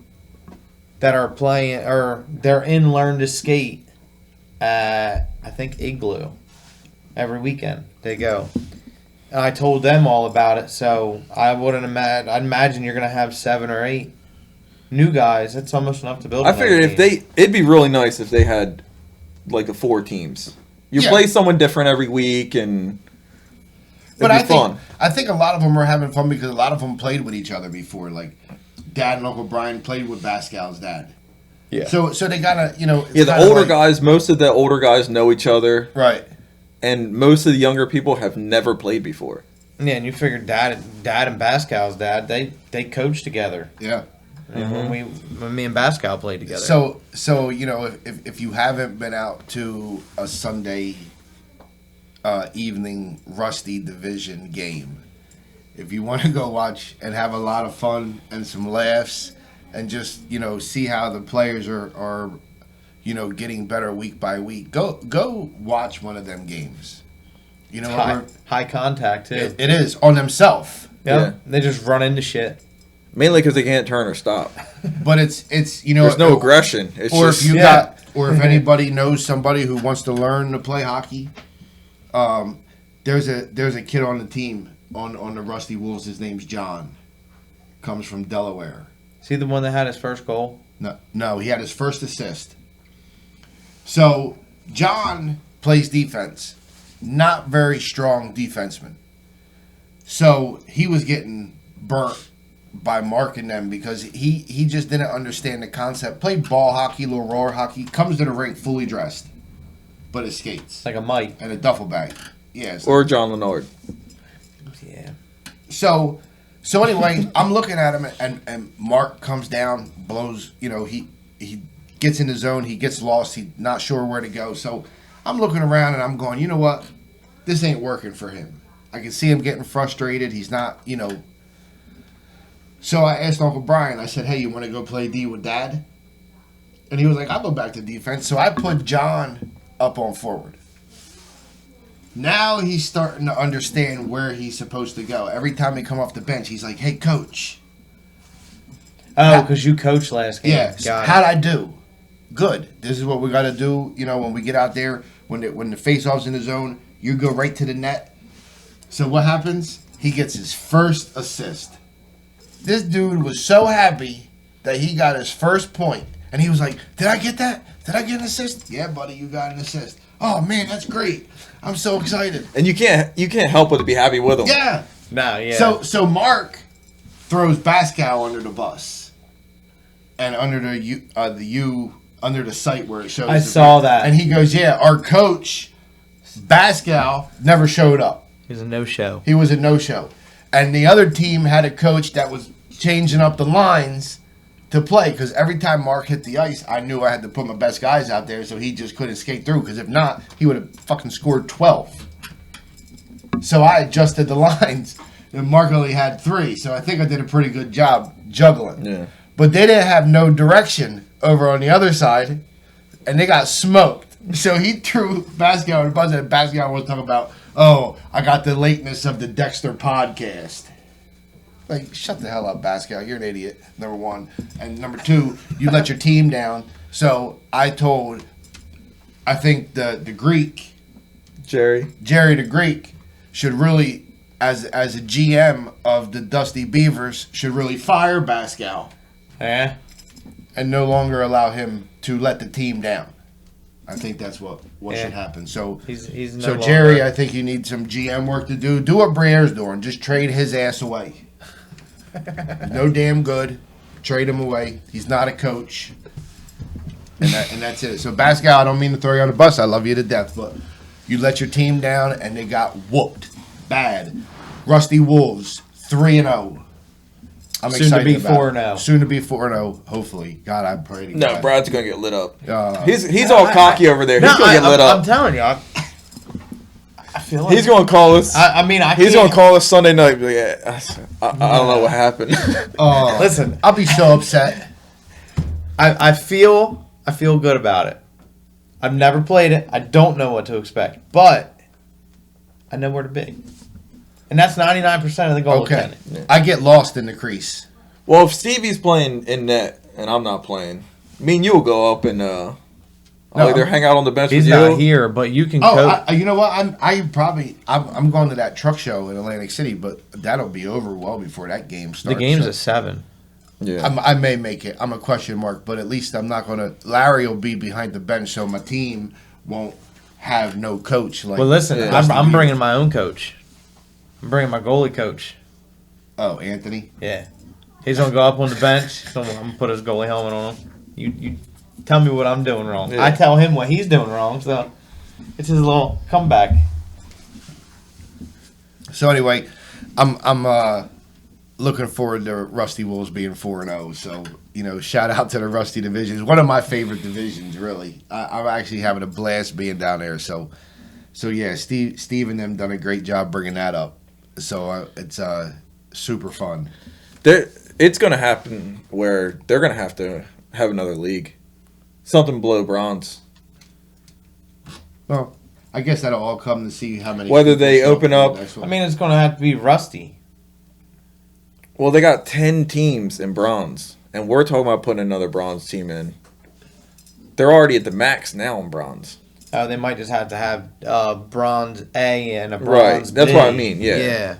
that are playing, or they're in Learn to Skate at, I think, Igloo. Every weekend they go. And I told them all about it, so I'd imagine you're going to have 7 or 8 new guys. That's almost enough to build. I figured it'd be really nice if they had like 4 teams. You play someone different every week, and it'd be fun. I think a lot of them are having fun because a lot of them played with each other before. Like Dad and Uncle Brian played with Pascal's dad. Yeah. So they gotta, it's Yeah, the kinda older like- guys, most of the older guys know each other, Right. and most of the younger people have never played before. Yeah, and you figure Dad and Pascal's dad, they coached together. Yeah. And when me and Pascal played together. So if you haven't been out to a Sunday evening Rusty Division game, if you want to go watch and have a lot of fun and some laughs and just see how the players are getting better week by week, go watch one of them games. High contact too. It is on themselves. Yeah, they just run into shit. Mainly because they can't turn or stop. But it's There's no aggression. It's or just if you got, or if anybody knows somebody who wants to learn to play hockey, there's a kid on the team on the Rusty Wolves. His name's John. Comes from Delaware. Is he the one that had his first goal? No, he had his first assist. So John plays defense, not very strong defenseman. So he was getting burnt by marking them because he just didn't understand the concept. Played ball hockey, little roller hockey, comes to the rink fully dressed, but it skates. Like a mite. And a duffel bag. Yeah. Or John Lennard. Yeah. So anyway, I'm looking at him and Mark comes down, blows, he gets in the zone, he gets lost, he's not sure where to go. So I'm looking around and I'm going, you know what? This ain't working for him. I can see him getting frustrated. He's not, So I asked Uncle Brian, I said, hey, you want to go play D with Dad? And he was like, I'll go back to defense. So I put John up on forward. Now he's starting to understand where he's supposed to go. Every time he come off the bench, he's like, hey, coach. Oh, because you coached last game. Yeah, Got how'd I do? Good. This is what we got to do. When we get out there, when the face-off's in the zone, you go right to the net. So what happens? He gets his first assist. This dude was so happy that he got his first point. And he was like, did I get that? Did I get an assist? Yeah, buddy, you got an assist. Oh, man, that's great. I'm so excited. And you can't help but to be happy with him. Yeah. No, yeah. So Mark throws Pascal under the bus. And under under the site where it shows. I saw that. And he goes, yeah, our coach, Pascal, never showed up. He was a no-show. He was a no-show. And the other team had a coach that was changing up the lines to play. Because every time Mark hit the ice, I knew I had to put my best guys out there so he just couldn't skate through. Because if not, he would have fucking scored 12. So I adjusted the lines. And Mark only had 3. So I think I did a pretty good job juggling. Yeah. But they didn't have no direction over on the other side. And they got smoked. So he threw Pascal on the bus. And Pascal was talking about, oh, I got the lateness of the Dexter podcast. Like, shut the hell up, Pascal. You're an idiot, number one. And number two, you let your team down. So I think the Greek, Jerry the Greek, should really, as a GM of the Dusty Beavers, should really fire Pascal. Yeah. And no longer allow him to let the team down. I think that's what should happen. So he's no so longer. Jerry, I think you need some GM work to do. Do what Briere's doing. Just trade his ass away. He's no damn good. Trade him away. He's not a coach. And that's it. So Pascal, I don't mean to throw you on the bus. I love you to death, but you let your team down and they got whooped bad. Rusty Wolves 3-0. I'm Soon excited to be about 4-0. Soon to be 4-0. Hopefully, God, I'm praying. No, Brad's gonna get lit up. Uh, He's all cocky over there. He's gonna get lit up. I'm telling you, I feel like He's gonna call us. He's gonna call us Sunday night. Be like, yeah, I don't know what happened. Listen, I'll be so upset. I feel good about it. I've never played it. I don't know what to expect, but I know where to be. And that's 99% of the goal. Okay. I get lost in the crease. Well, if Stevie's playing in net and I'm not playing, me and you will go up and I'll either hang out on the bench He's with you. not here, but you can coach. You know what? I'm going to that truck show in Atlantic City, but that'll be over well before that game starts. The game's so at 7. Yeah. I may make it. I'm a question mark, but at least I'm not going to. Larry will be behind the bench, so my team won't have no coach. Like, Well, listen, Yeah. I'm bringing my own coach. I'm bringing my goalie coach. Oh, Anthony. Yeah. He's gonna go up on the bench. I'm gonna put his goalie helmet on him. You tell me what I'm doing wrong. Yeah. I tell him what he's doing wrong. So it's his little comeback. So anyway, I'm looking forward to Rusty Wolves being 4-0. So shout out to the Rusty division. It's one of my favorite divisions, really. I'm actually having a blast being down there. So yeah, Steve and them done a great job bringing that up. So it's super fun. It's going to happen where they're going to have another league. Something below bronze. Well, I guess that'll all come to see how many. Whether they open up. I mean, it's gonna have to be Rusty. Well, they got 10 teams in bronze. And we're talking about putting another bronze team in. They're already at the max now in bronze. Oh, they might just have to have bronze A and a Right. bronze That's B. what I mean. Yeah. Yeah.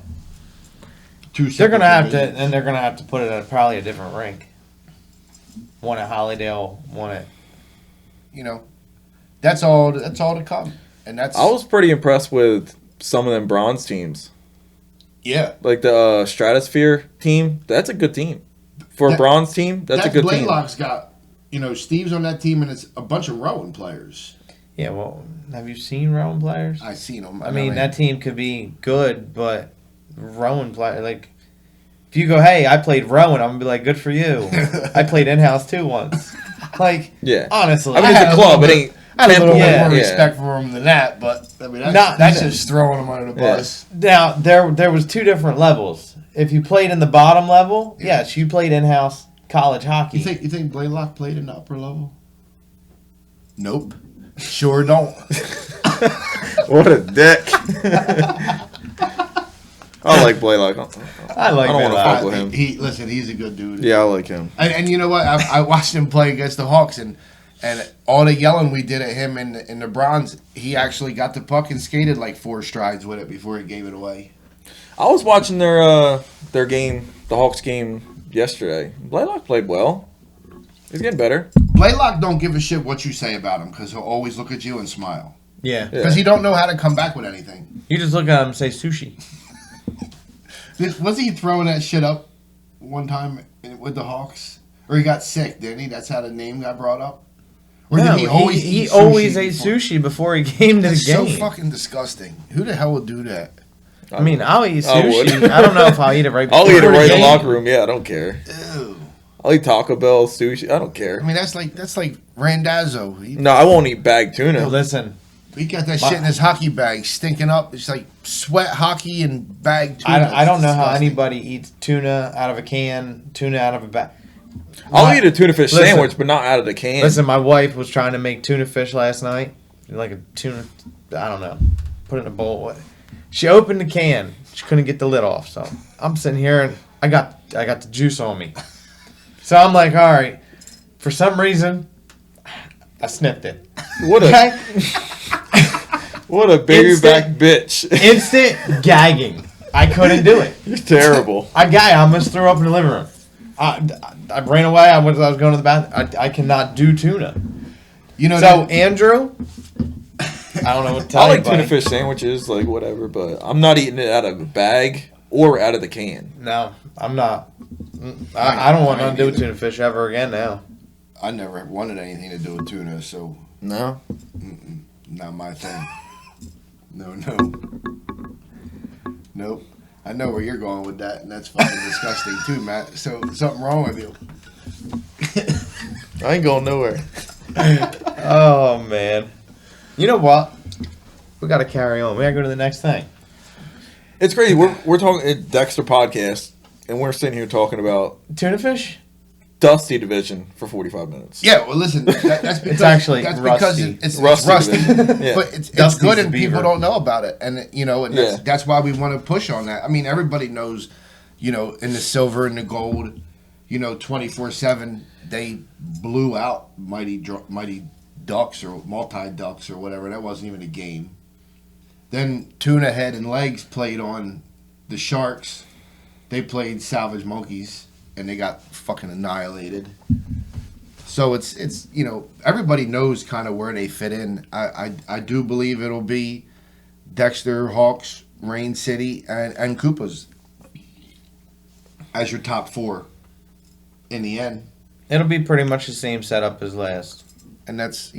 Two They're gonna have to, divisions. and they're gonna have to put it at probably a different rink. One at Hollydale, one at. That's all to come, and that's I was pretty impressed with some of them bronze teams. yeah. Like the Stratosphere team. That's a good team. For a That- bronze team, that's a good team. Blaylock's got Steve's on that team, and it's a bunch of rowing players. Yeah, well, have you seen rowing players? I seen them. I mean, that team could be good, but rowing player, like, if you go, hey, I played rowing, I'm gonna be like, good for you. I played in-house too once. Like, Yeah. honestly, I mean, it's a club. It ain't. I had a little Yeah. bit more Yeah. respect for him than that, but I mean, Not- that's just throwing him under the bus. now there was two different levels. If you played in the bottom level, yes, you played in-house college hockey. You think Blaylock played in the upper level? Nope. Sure don't. What a dick. I like Blaylock. I like I don't wanna Blaylock. fuck with him. Listen, he's a good dude. Yeah, I like him. And you know what? I watched him play against the Hawks, and all the yelling we did at him in the bronze, he actually got the puck and skated like 4 strides with it before he gave it away. I was watching their game, the Hawks game yesterday. Blaylock played well. He's getting better. Blaylock don't give a shit what you say about him because he'll always look at you and smile Yeah. because he don't know how to come back with anything. You just look at him and say sushi. Was he throwing that shit up one time with the Hawks? Or he got sick, didn't he? That's how the name got brought up? Or No, did he always he eat sushi always ate before? sushi before he came to the That's so game. fucking disgusting. Who the hell would do that? I mean, I'll eat I would. sushi. I don't know if I'll eat it right before I'll eat it the right in the game. locker room. Yeah, I don't care. Ew. I'll eat Taco Bell, sushi. I don't care. I mean, that's like Randazzo. No, I won't eat bagged tuna. Listen, He got that shit in his hockey bag, stinking up. It's like sweat hockey and bag tuna. I don't know how Disgusting. anybody eats tuna out of a can, tuna out of a bag. I'll eat a tuna fish Listen. sandwich, but not out of the can. Listen, my wife was trying to make tuna fish last night. Like a tuna, I don't know. Put it in a bowl. She opened the can. She couldn't get the lid off. So I'm sitting here and I got the juice on me. So I'm like, all right. For some reason, I sniffed it. What a Okay? what a baby Instant- back bitch. Instant gagging. I couldn't do it. You're terrible. I almost threw up in the living room. I ran away. I was going to the bathroom. I cannot do tuna. You know, So that, Andrew, I don't know what to tell I you, like tuna buddy. fish sandwiches, like whatever, but I'm not eating it out of a bag or out of the can. No, I'm not. I don't want I nothing to do with either. tuna fish ever again now. I never wanted anything to do with tuna, so No. not my thing. No. Nope. I know where you're going with that, and that's fucking disgusting too, Matt. So something wrong with you. I ain't going nowhere. Oh, man. You know what? We got to carry on. We got to go to the next thing. It's crazy. We're talking at Dexter podcast, and we're sitting here talking about Tuna fish? Dusty Division for 45 minutes. Yeah, well, listen, that's because actually that's rusty. because it's Rusty rusty, division. Yeah. but it's Dusty's good the and people beaver. don't know about it, and and that's, Yeah. that's why we want to push on that. I mean, everybody knows, in the silver and the gold, 24/7 they blew out mighty ducks or multi ducks or whatever. That wasn't even a game. Then Tuna Head and Legs played on the Sharks. They played Salvage Monkeys, and they got fucking annihilated. So it's everybody knows kind of where they fit in. I do believe it'll be Dexter, Hawks, Rain City, and Koopas as your top 4. in the end. It'll be pretty much the same setup as last. And that's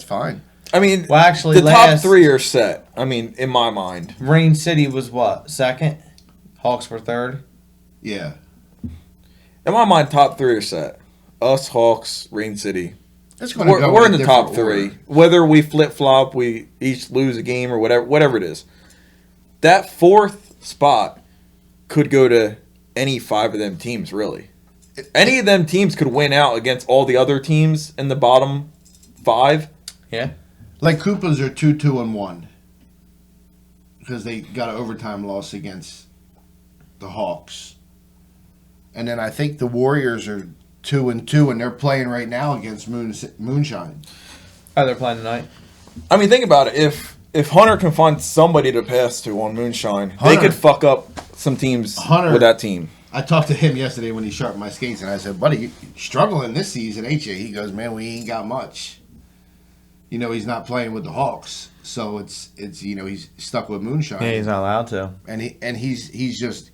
fine. I mean, Well, actually, the top three are set. I mean, in my mind. Rain City was what? Second? Hawks were third? Yeah. In my mind, top three are set. Us, Hawks, Rain City. We're in the top three. Whether we flip-flop, we each lose a game or whatever it is. That fourth spot could go to any five of them teams, really. Any of them teams could win out against all the other teams in the bottom five. Yeah. Like Koopas are 2-2-1 because they got an overtime loss against the Hawks, and then I think the Warriors are 2-2, and they're playing right now against Moonshine. Oh, they're playing tonight. I mean, think about it. If Hunter can find somebody to pass to on Moonshine, they could fuck up some teams with that team. I talked to him yesterday when he sharpened my skates, and I said, "Buddy, you're struggling this season, ain't you?" He goes, "Man, we ain't got much." He's not playing with the Hawks, so it's he's stuck with Moonshine. Yeah, he's not allowed to. And he's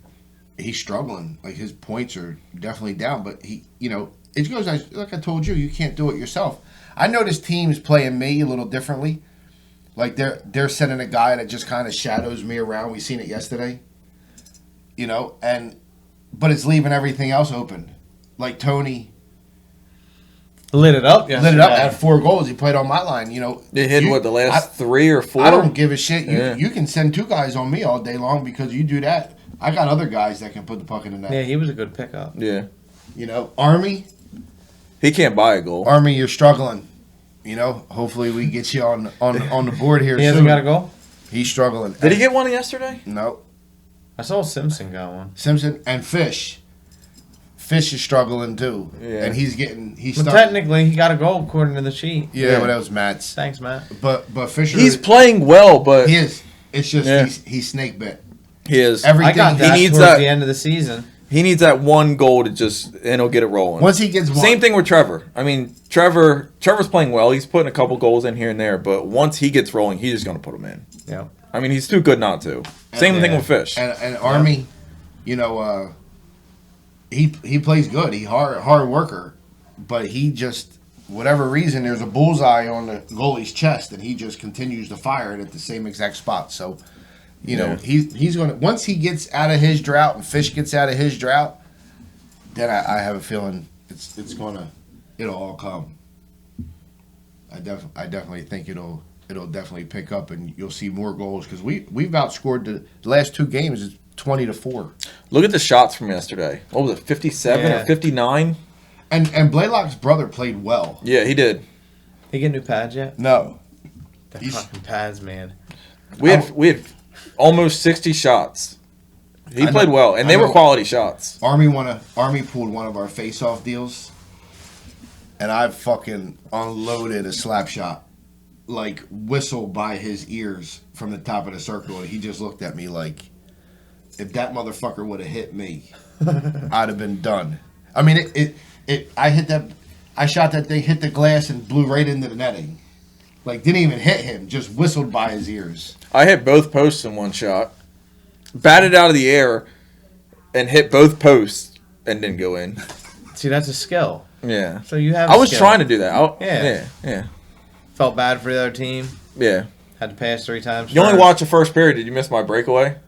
struggling. Like, his points are definitely down, but it goes like I told you, you can't do it yourself. I noticed teams playing me a little differently. Like, they're sending a guy that just kind of shadows me around. We seen it yesterday. But it's leaving everything else open. Like Tony Lit it up yesterday. Had 4 goals. He played on my line. They hit the last 3 or 4? I don't give a shit. Yeah. You can send 2 guys on me all day long because you do that. I got other guys that can put the puck in the net. Yeah, he was a good pickup. Yeah. Army. He can't buy a goal. Army, you're struggling. Hopefully we get you on the board here soon. He hasn't got a goal? He's struggling. Did he get one yesterday? No. I saw Simpson got one. Simpson and Fish. Fish is struggling too. Yeah. And he's But technically, he got a goal according to the sheet. Yeah, but that was Matt's. Thanks, Matt. But Fisher. He's playing well, but he is. It's just he's snake bit. he is. I got that he needs towards that. the end of the season. He needs that one goal to and he'll get it rolling. Once he gets one. Same thing with Trevor. I mean, Trevor's playing well. He's putting a couple goals in here and there, but once he gets rolling, he's just going to put them in. Yeah. I mean, he's too good not to. Same thing with Fish. And Army, he plays good. He hard worker, but he just, whatever reason, there's a bullseye on the goalie's chest, and he just continues to fire it at the same exact spot. So, he's going to, once he gets out of his drought and Fish gets out of his drought, then I have a feeling it'll all come. I definitely think it'll definitely pick up, and you'll see more goals because we've outscored the last 2 games. It's 20-4. Look at the shots from yesterday. What was it, 57 or 59? And Blaylock's brother played well. Yeah, he did. He get new pads yet? No, The fucking pads, man. We had almost 60 shots. He played well, and they were quality shots. Army pulled one of our face-off deals, and I fucking unloaded a slap shot, like whistle by his ears from the top of the circle, and he just looked at me like, if that motherfucker would have hit me, I'd have been done. I mean, I shot that thing, hit the glass, and blew right into the netting. Like, didn't even hit him, just whistled by his ears. I hit both posts in one shot, batted out of the air, and hit both posts and didn't go in. See, that's a skill. Yeah. So you have. I was trying to do that. Yeah. Felt bad for the other team. Yeah. Had to pass 3 times. You only watched the first period. Did you miss my breakaway?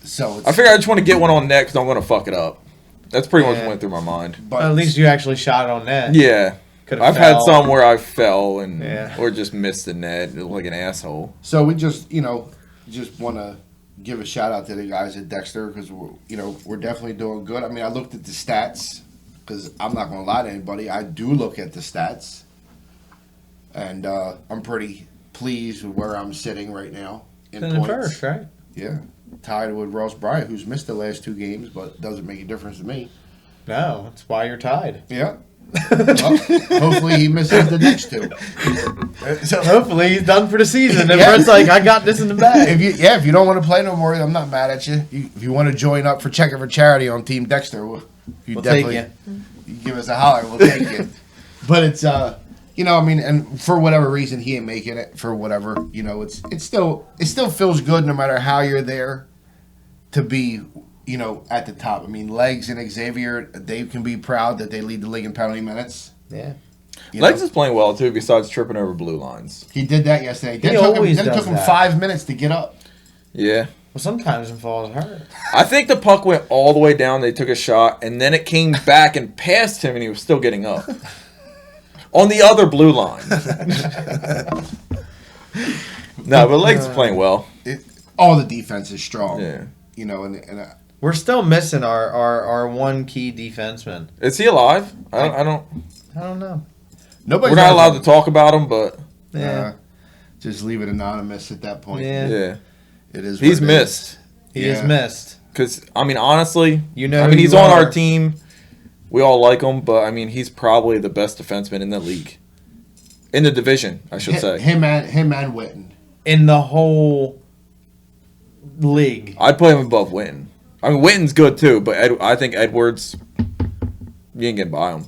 So I figure I just want to get one on net because I'm going to fuck it up. That's pretty much what went through my mind. but At least you actually shot it on net. Yeah. Could've I've fell. had some where I fell and Yeah. or just missed the net like an asshole. So we just want to give a shout out to the guys at Dexter because we're definitely doing good. I mean, I looked at the stats because I'm not going to lie to anybody. I do look at the stats, and I'm pretty pleased with where I'm sitting right now in In points. the first, right? Yeah, tied with Ross Bryant, who's missed the last 2 games, but doesn't make a difference to me. No, that's why you're tied. Yeah. Well, hopefully he misses the next 2. So hopefully he's done for the season. And Yeah. Brent's like, I got this in the bag. If you don't want to play no more, I'm not mad at you. If you want to join up for Checking for Charity on Team Dexter, We'll definitely take you give us a holler. We'll take it. But it's and for whatever reason he ain't making it for whatever. It still feels good no matter how you're there to be at the top. I mean, Legs and Xavier, they can be proud that they lead the league in penalty minutes. Yeah. Legs is playing well, too, besides tripping over blue lines. He did that yesterday. He always does took him that. 5 minutes to get up. Yeah. Well, sometimes it falls hurt. I think the puck went all the way down. They took a shot, and then it came back and passed him, and he was still getting up. On the other blue line. No, but Legs is playing well. All the defense is strong. Yeah. And We're still missing our one key defenseman. Is he alive? I don't. I don't know. nobody. We're not allowed to talk about him, but Yeah. Just leave it anonymous at that point. Yeah. yeah, It is. he's what it missed. He is Yeah. missed. Because honestly, You know, I mean, who he's you on are. our team. We all like him, but I mean, he's probably the best defenseman in the league, in the division, I should say. Him and Witten. In the whole league. I'd put him above Witten. I mean, Witten's good too, but I think Edwards, you ain't getting by him,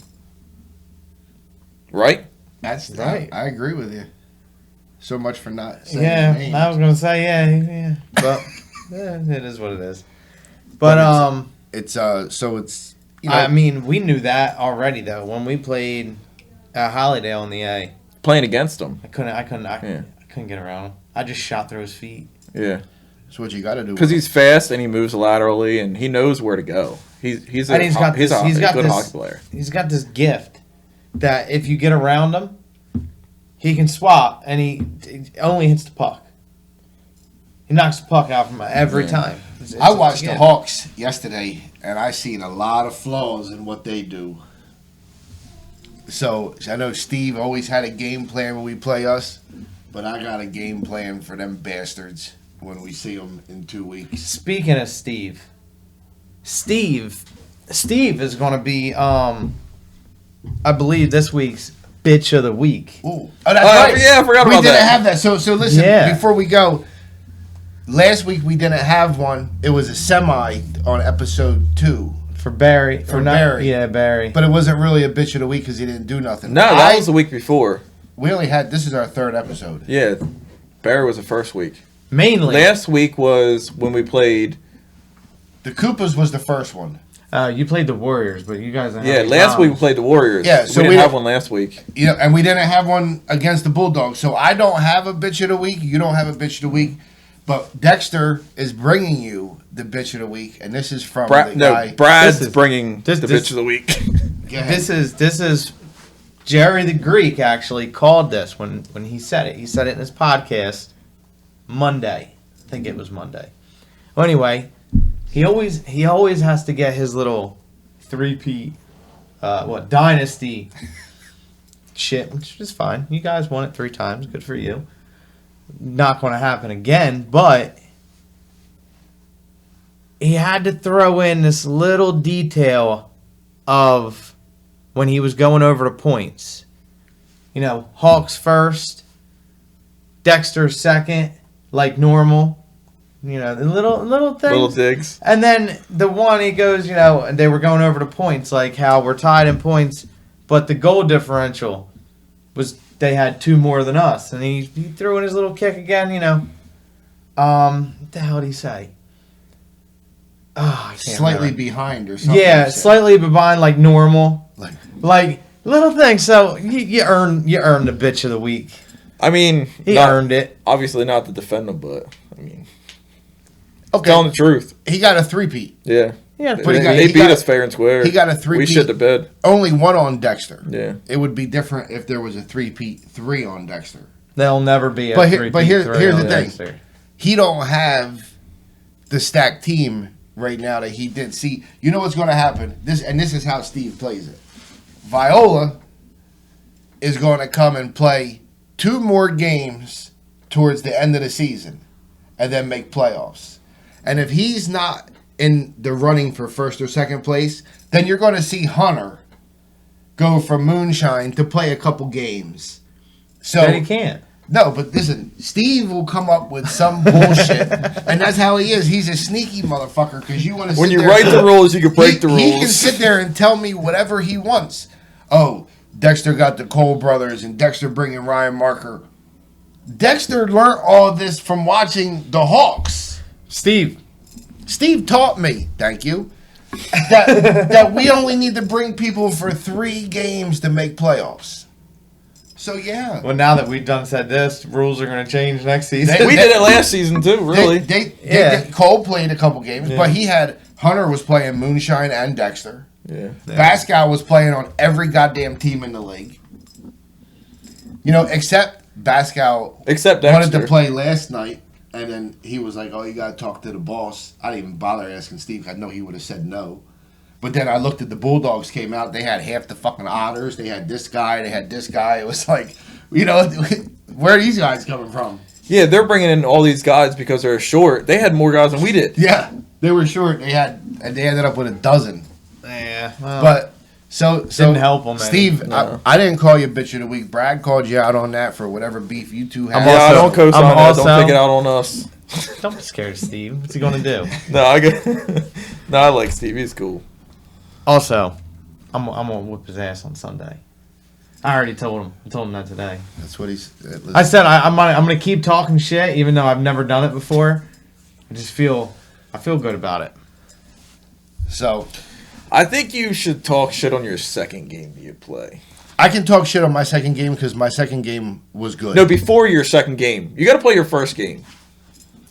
right? That's Right. I agree with you. So much for not saying Yeah, his name. I was gonna say yeah. But it is what it is. But It's so it's I mean, we knew that already though when we played at Hollydale in the A. Playing against him. I couldn't Yeah. get around him. I just shot through his feet. Yeah, it's what you got to do. because he's fast and he moves laterally and he knows where to go. He's a And he's got good this- hockey player. He's got this gift that if you get around him, he can swap and he only hits the puck. He knocks the puck out from every Yeah. time. I watched the gift. Hawks yesterday, and I seen a lot of flaws in what they do. So I know Steve always had a game plan when we play us, but I got a game plan for them bastards when we see them in 2 weeks. Speaking of Steve is going to be, I believe, this week's bitch of the week. Ooh. Oh, that's Oh, right. yeah, I forgot we about didn't that. have that. So listen, Yeah. before we go, last week we didn't have one. It was a semi on episode 2, For Barry. For Barry. Yeah, Barry. but it wasn't really a bitch of the week because he didn't do nothing. No, that was the week before. We only had, this is our 3rd episode. Yeah, Barry was the first week. Mainly. Last week was when we played. The Koopas was the first one. You played the Warriors, but you guys. Yeah, last week we played the Warriors. Yeah, so we we didn't have didn't- one last week. And we didn't have one against the Bulldogs. So I don't have a bitch of the week. You don't have a bitch of the week. But Dexter is bringing you the bitch of the week. And this is from the guy. Brad's This is- bringing this- the this- bitch of the week. Go ahead. This is Jerry the Greek actually called this when he said it. He said it in his podcast Monday. I think it was Monday. Well, anyway, he always has to get his little 3-peat dynasty shit, which is fine. You guys won it 3 times. Good for you. Not going to happen again, but he had to throw in this little detail of when he was going over the points. You know, Hawks first, Dexter second, like normal. You know, the little things. Little digs. And then the one he goes, you know, and they were going over the points, like how we're tied in points, but the goal differential was they had 2 more than us. And he threw in his little kick again, you know. What the hell did he say? Oh, I can't Slightly remember. behind or something. Yeah, he said. slightly behind, like normal. Like, Little things. So you earned the bitch of the week. I mean, He earned it. Obviously not to defend him, but I mean, okay, telling the truth. he got a 3-peat. Yeah. Yeah, But he They got- beat us fair and square. He got a 3-peat. We shit the bed. Only 1 on Dexter. Yeah. It would be different if there was a 3-peat 3 on Dexter. There'll never be a But here- 3-peat but here- three here's on the thing. Dexter. He don't have the stacked team right now that he did. See, you know what's going to happen? This is how Steve plays it. Viola is going to come and play 2 more games towards the end of the season and then make playoffs. And if he's not in the running for first or second place, then you're going to see Hunter go from moonshine to play a couple games. So That he can't. no, but listen, Steve will come up with some bullshit, and that's how he is. He's a sneaky motherfucker because you want to. When you write the rules, you can break the rules. He can sit there and tell me whatever he wants. Oh, Dexter got the Cole brothers, and Dexter bringing Ryan Marker. Dexter learned all this from watching the Hawks. Steve, Steve taught me, thank you, that we only need to bring people for 3 games to make playoffs. So, yeah. Well, now that we've said this, rules are going to change next season. We did it last season too, really. Cole played a couple games, but Hunter was playing Moonshine and Dexter. Yeah. Pascal was playing on every goddamn team in the league. Except Pascal wanted to play last night, and then he was like, oh, you got to talk to the boss. I didn't even bother asking Steve. I know he would have said no. But then I looked at the Bulldogs came out. They had half the fucking Otters. They had this guy. They had this guy. It was like, where are these guys coming from? Yeah, they're bringing in all these guys because they're short. They had more guys than we did. Yeah, they were short. They ended up with 12. Yeah, well, but so didn't help them. Steve, No. I didn't call you bitch of the week. Brad called you out on that for whatever beef you two had. I don't co-sign that. Don't take it out on us. Don't be scared of Steve. What's he going to do? No, I like Steve. He's cool. Also, I'm gonna whip his ass on Sunday. I already told him. I told him that today. That's what he's. I said I'm gonna keep talking shit, even though I've never done it before. I feel good about it. So, I think you should talk shit on your second game you play. I can talk shit on my second game because my second game was good. No, before your second game. You got to play your first game.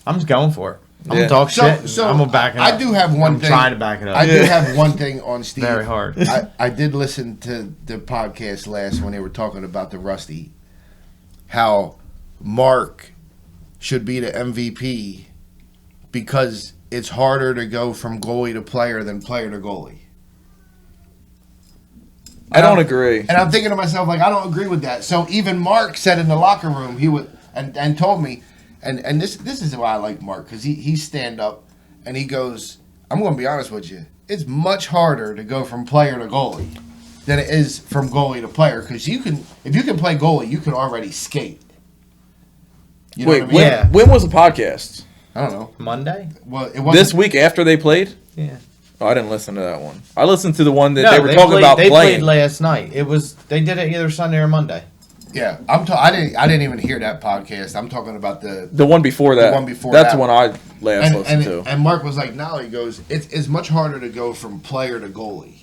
I'm just going for it. I'm Yeah. gonna talk shit. So I'm gonna back it up. I do have one I'm thing. trying to back it up. I do have one thing on Steve. Very hard. I did listen to the podcast last when they were talking about the Rusty, how Mark should be the MVP because it's harder to go from goalie to player than player to goalie. I don't agree. And I'm thinking to myself, like, I don't agree with that. So even Mark said in the locker room, he would and told me, and this is why I like Mark, because he's stand up and he goes, I'm going to be honest with you, it's much harder to go from player to goalie than it is from goalie to player, because if you can play goalie, you can already skate. You know Wait, what I mean? Yeah. when was the podcast? I don't know. Monday? Well, it wasn't This week after they played? Yeah. Oh, I didn't listen to that one. I listened to the one that No, they were talking about They playing. played last night. They did it either Sunday or Monday. Yeah, I didn't even hear that podcast. I'm talking about the The one before that. one before That's that the one I last listened to. and Mark was like, no, he goes, it's much harder to go from player to goalie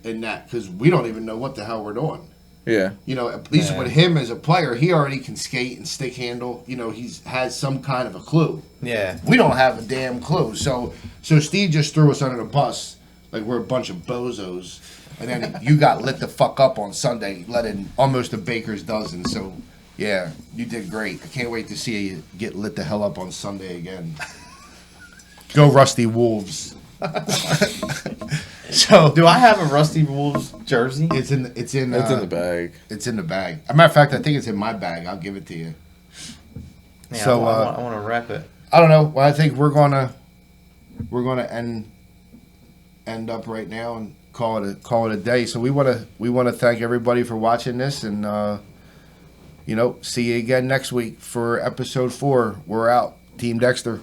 in that, because we don't even know what the hell we're doing. Yeah. At least with him as a player, he already can skate and stick handle. He has some kind of a clue. Yeah. We don't have a damn clue. So Steve just threw us under the bus like we're a bunch of bozos. And then you got lit the fuck up on Sunday, letting almost a baker's dozen. So, yeah, you did great. I can't wait to see you get lit the hell up on Sunday again. Go Rusty Wolves. So, Do I have a Rusty Wolves jersey? it's in the It's in the bag. It's in the bag. As a matter of fact, I think it's in my bag. I'll give it to you. Yeah, So, I want to rep it. I don't know. Well, I think we're gonna end up right now and call it a day. So we wanna thank everybody for watching this, and see you again next week for episode 4. We're out. Team Dexter.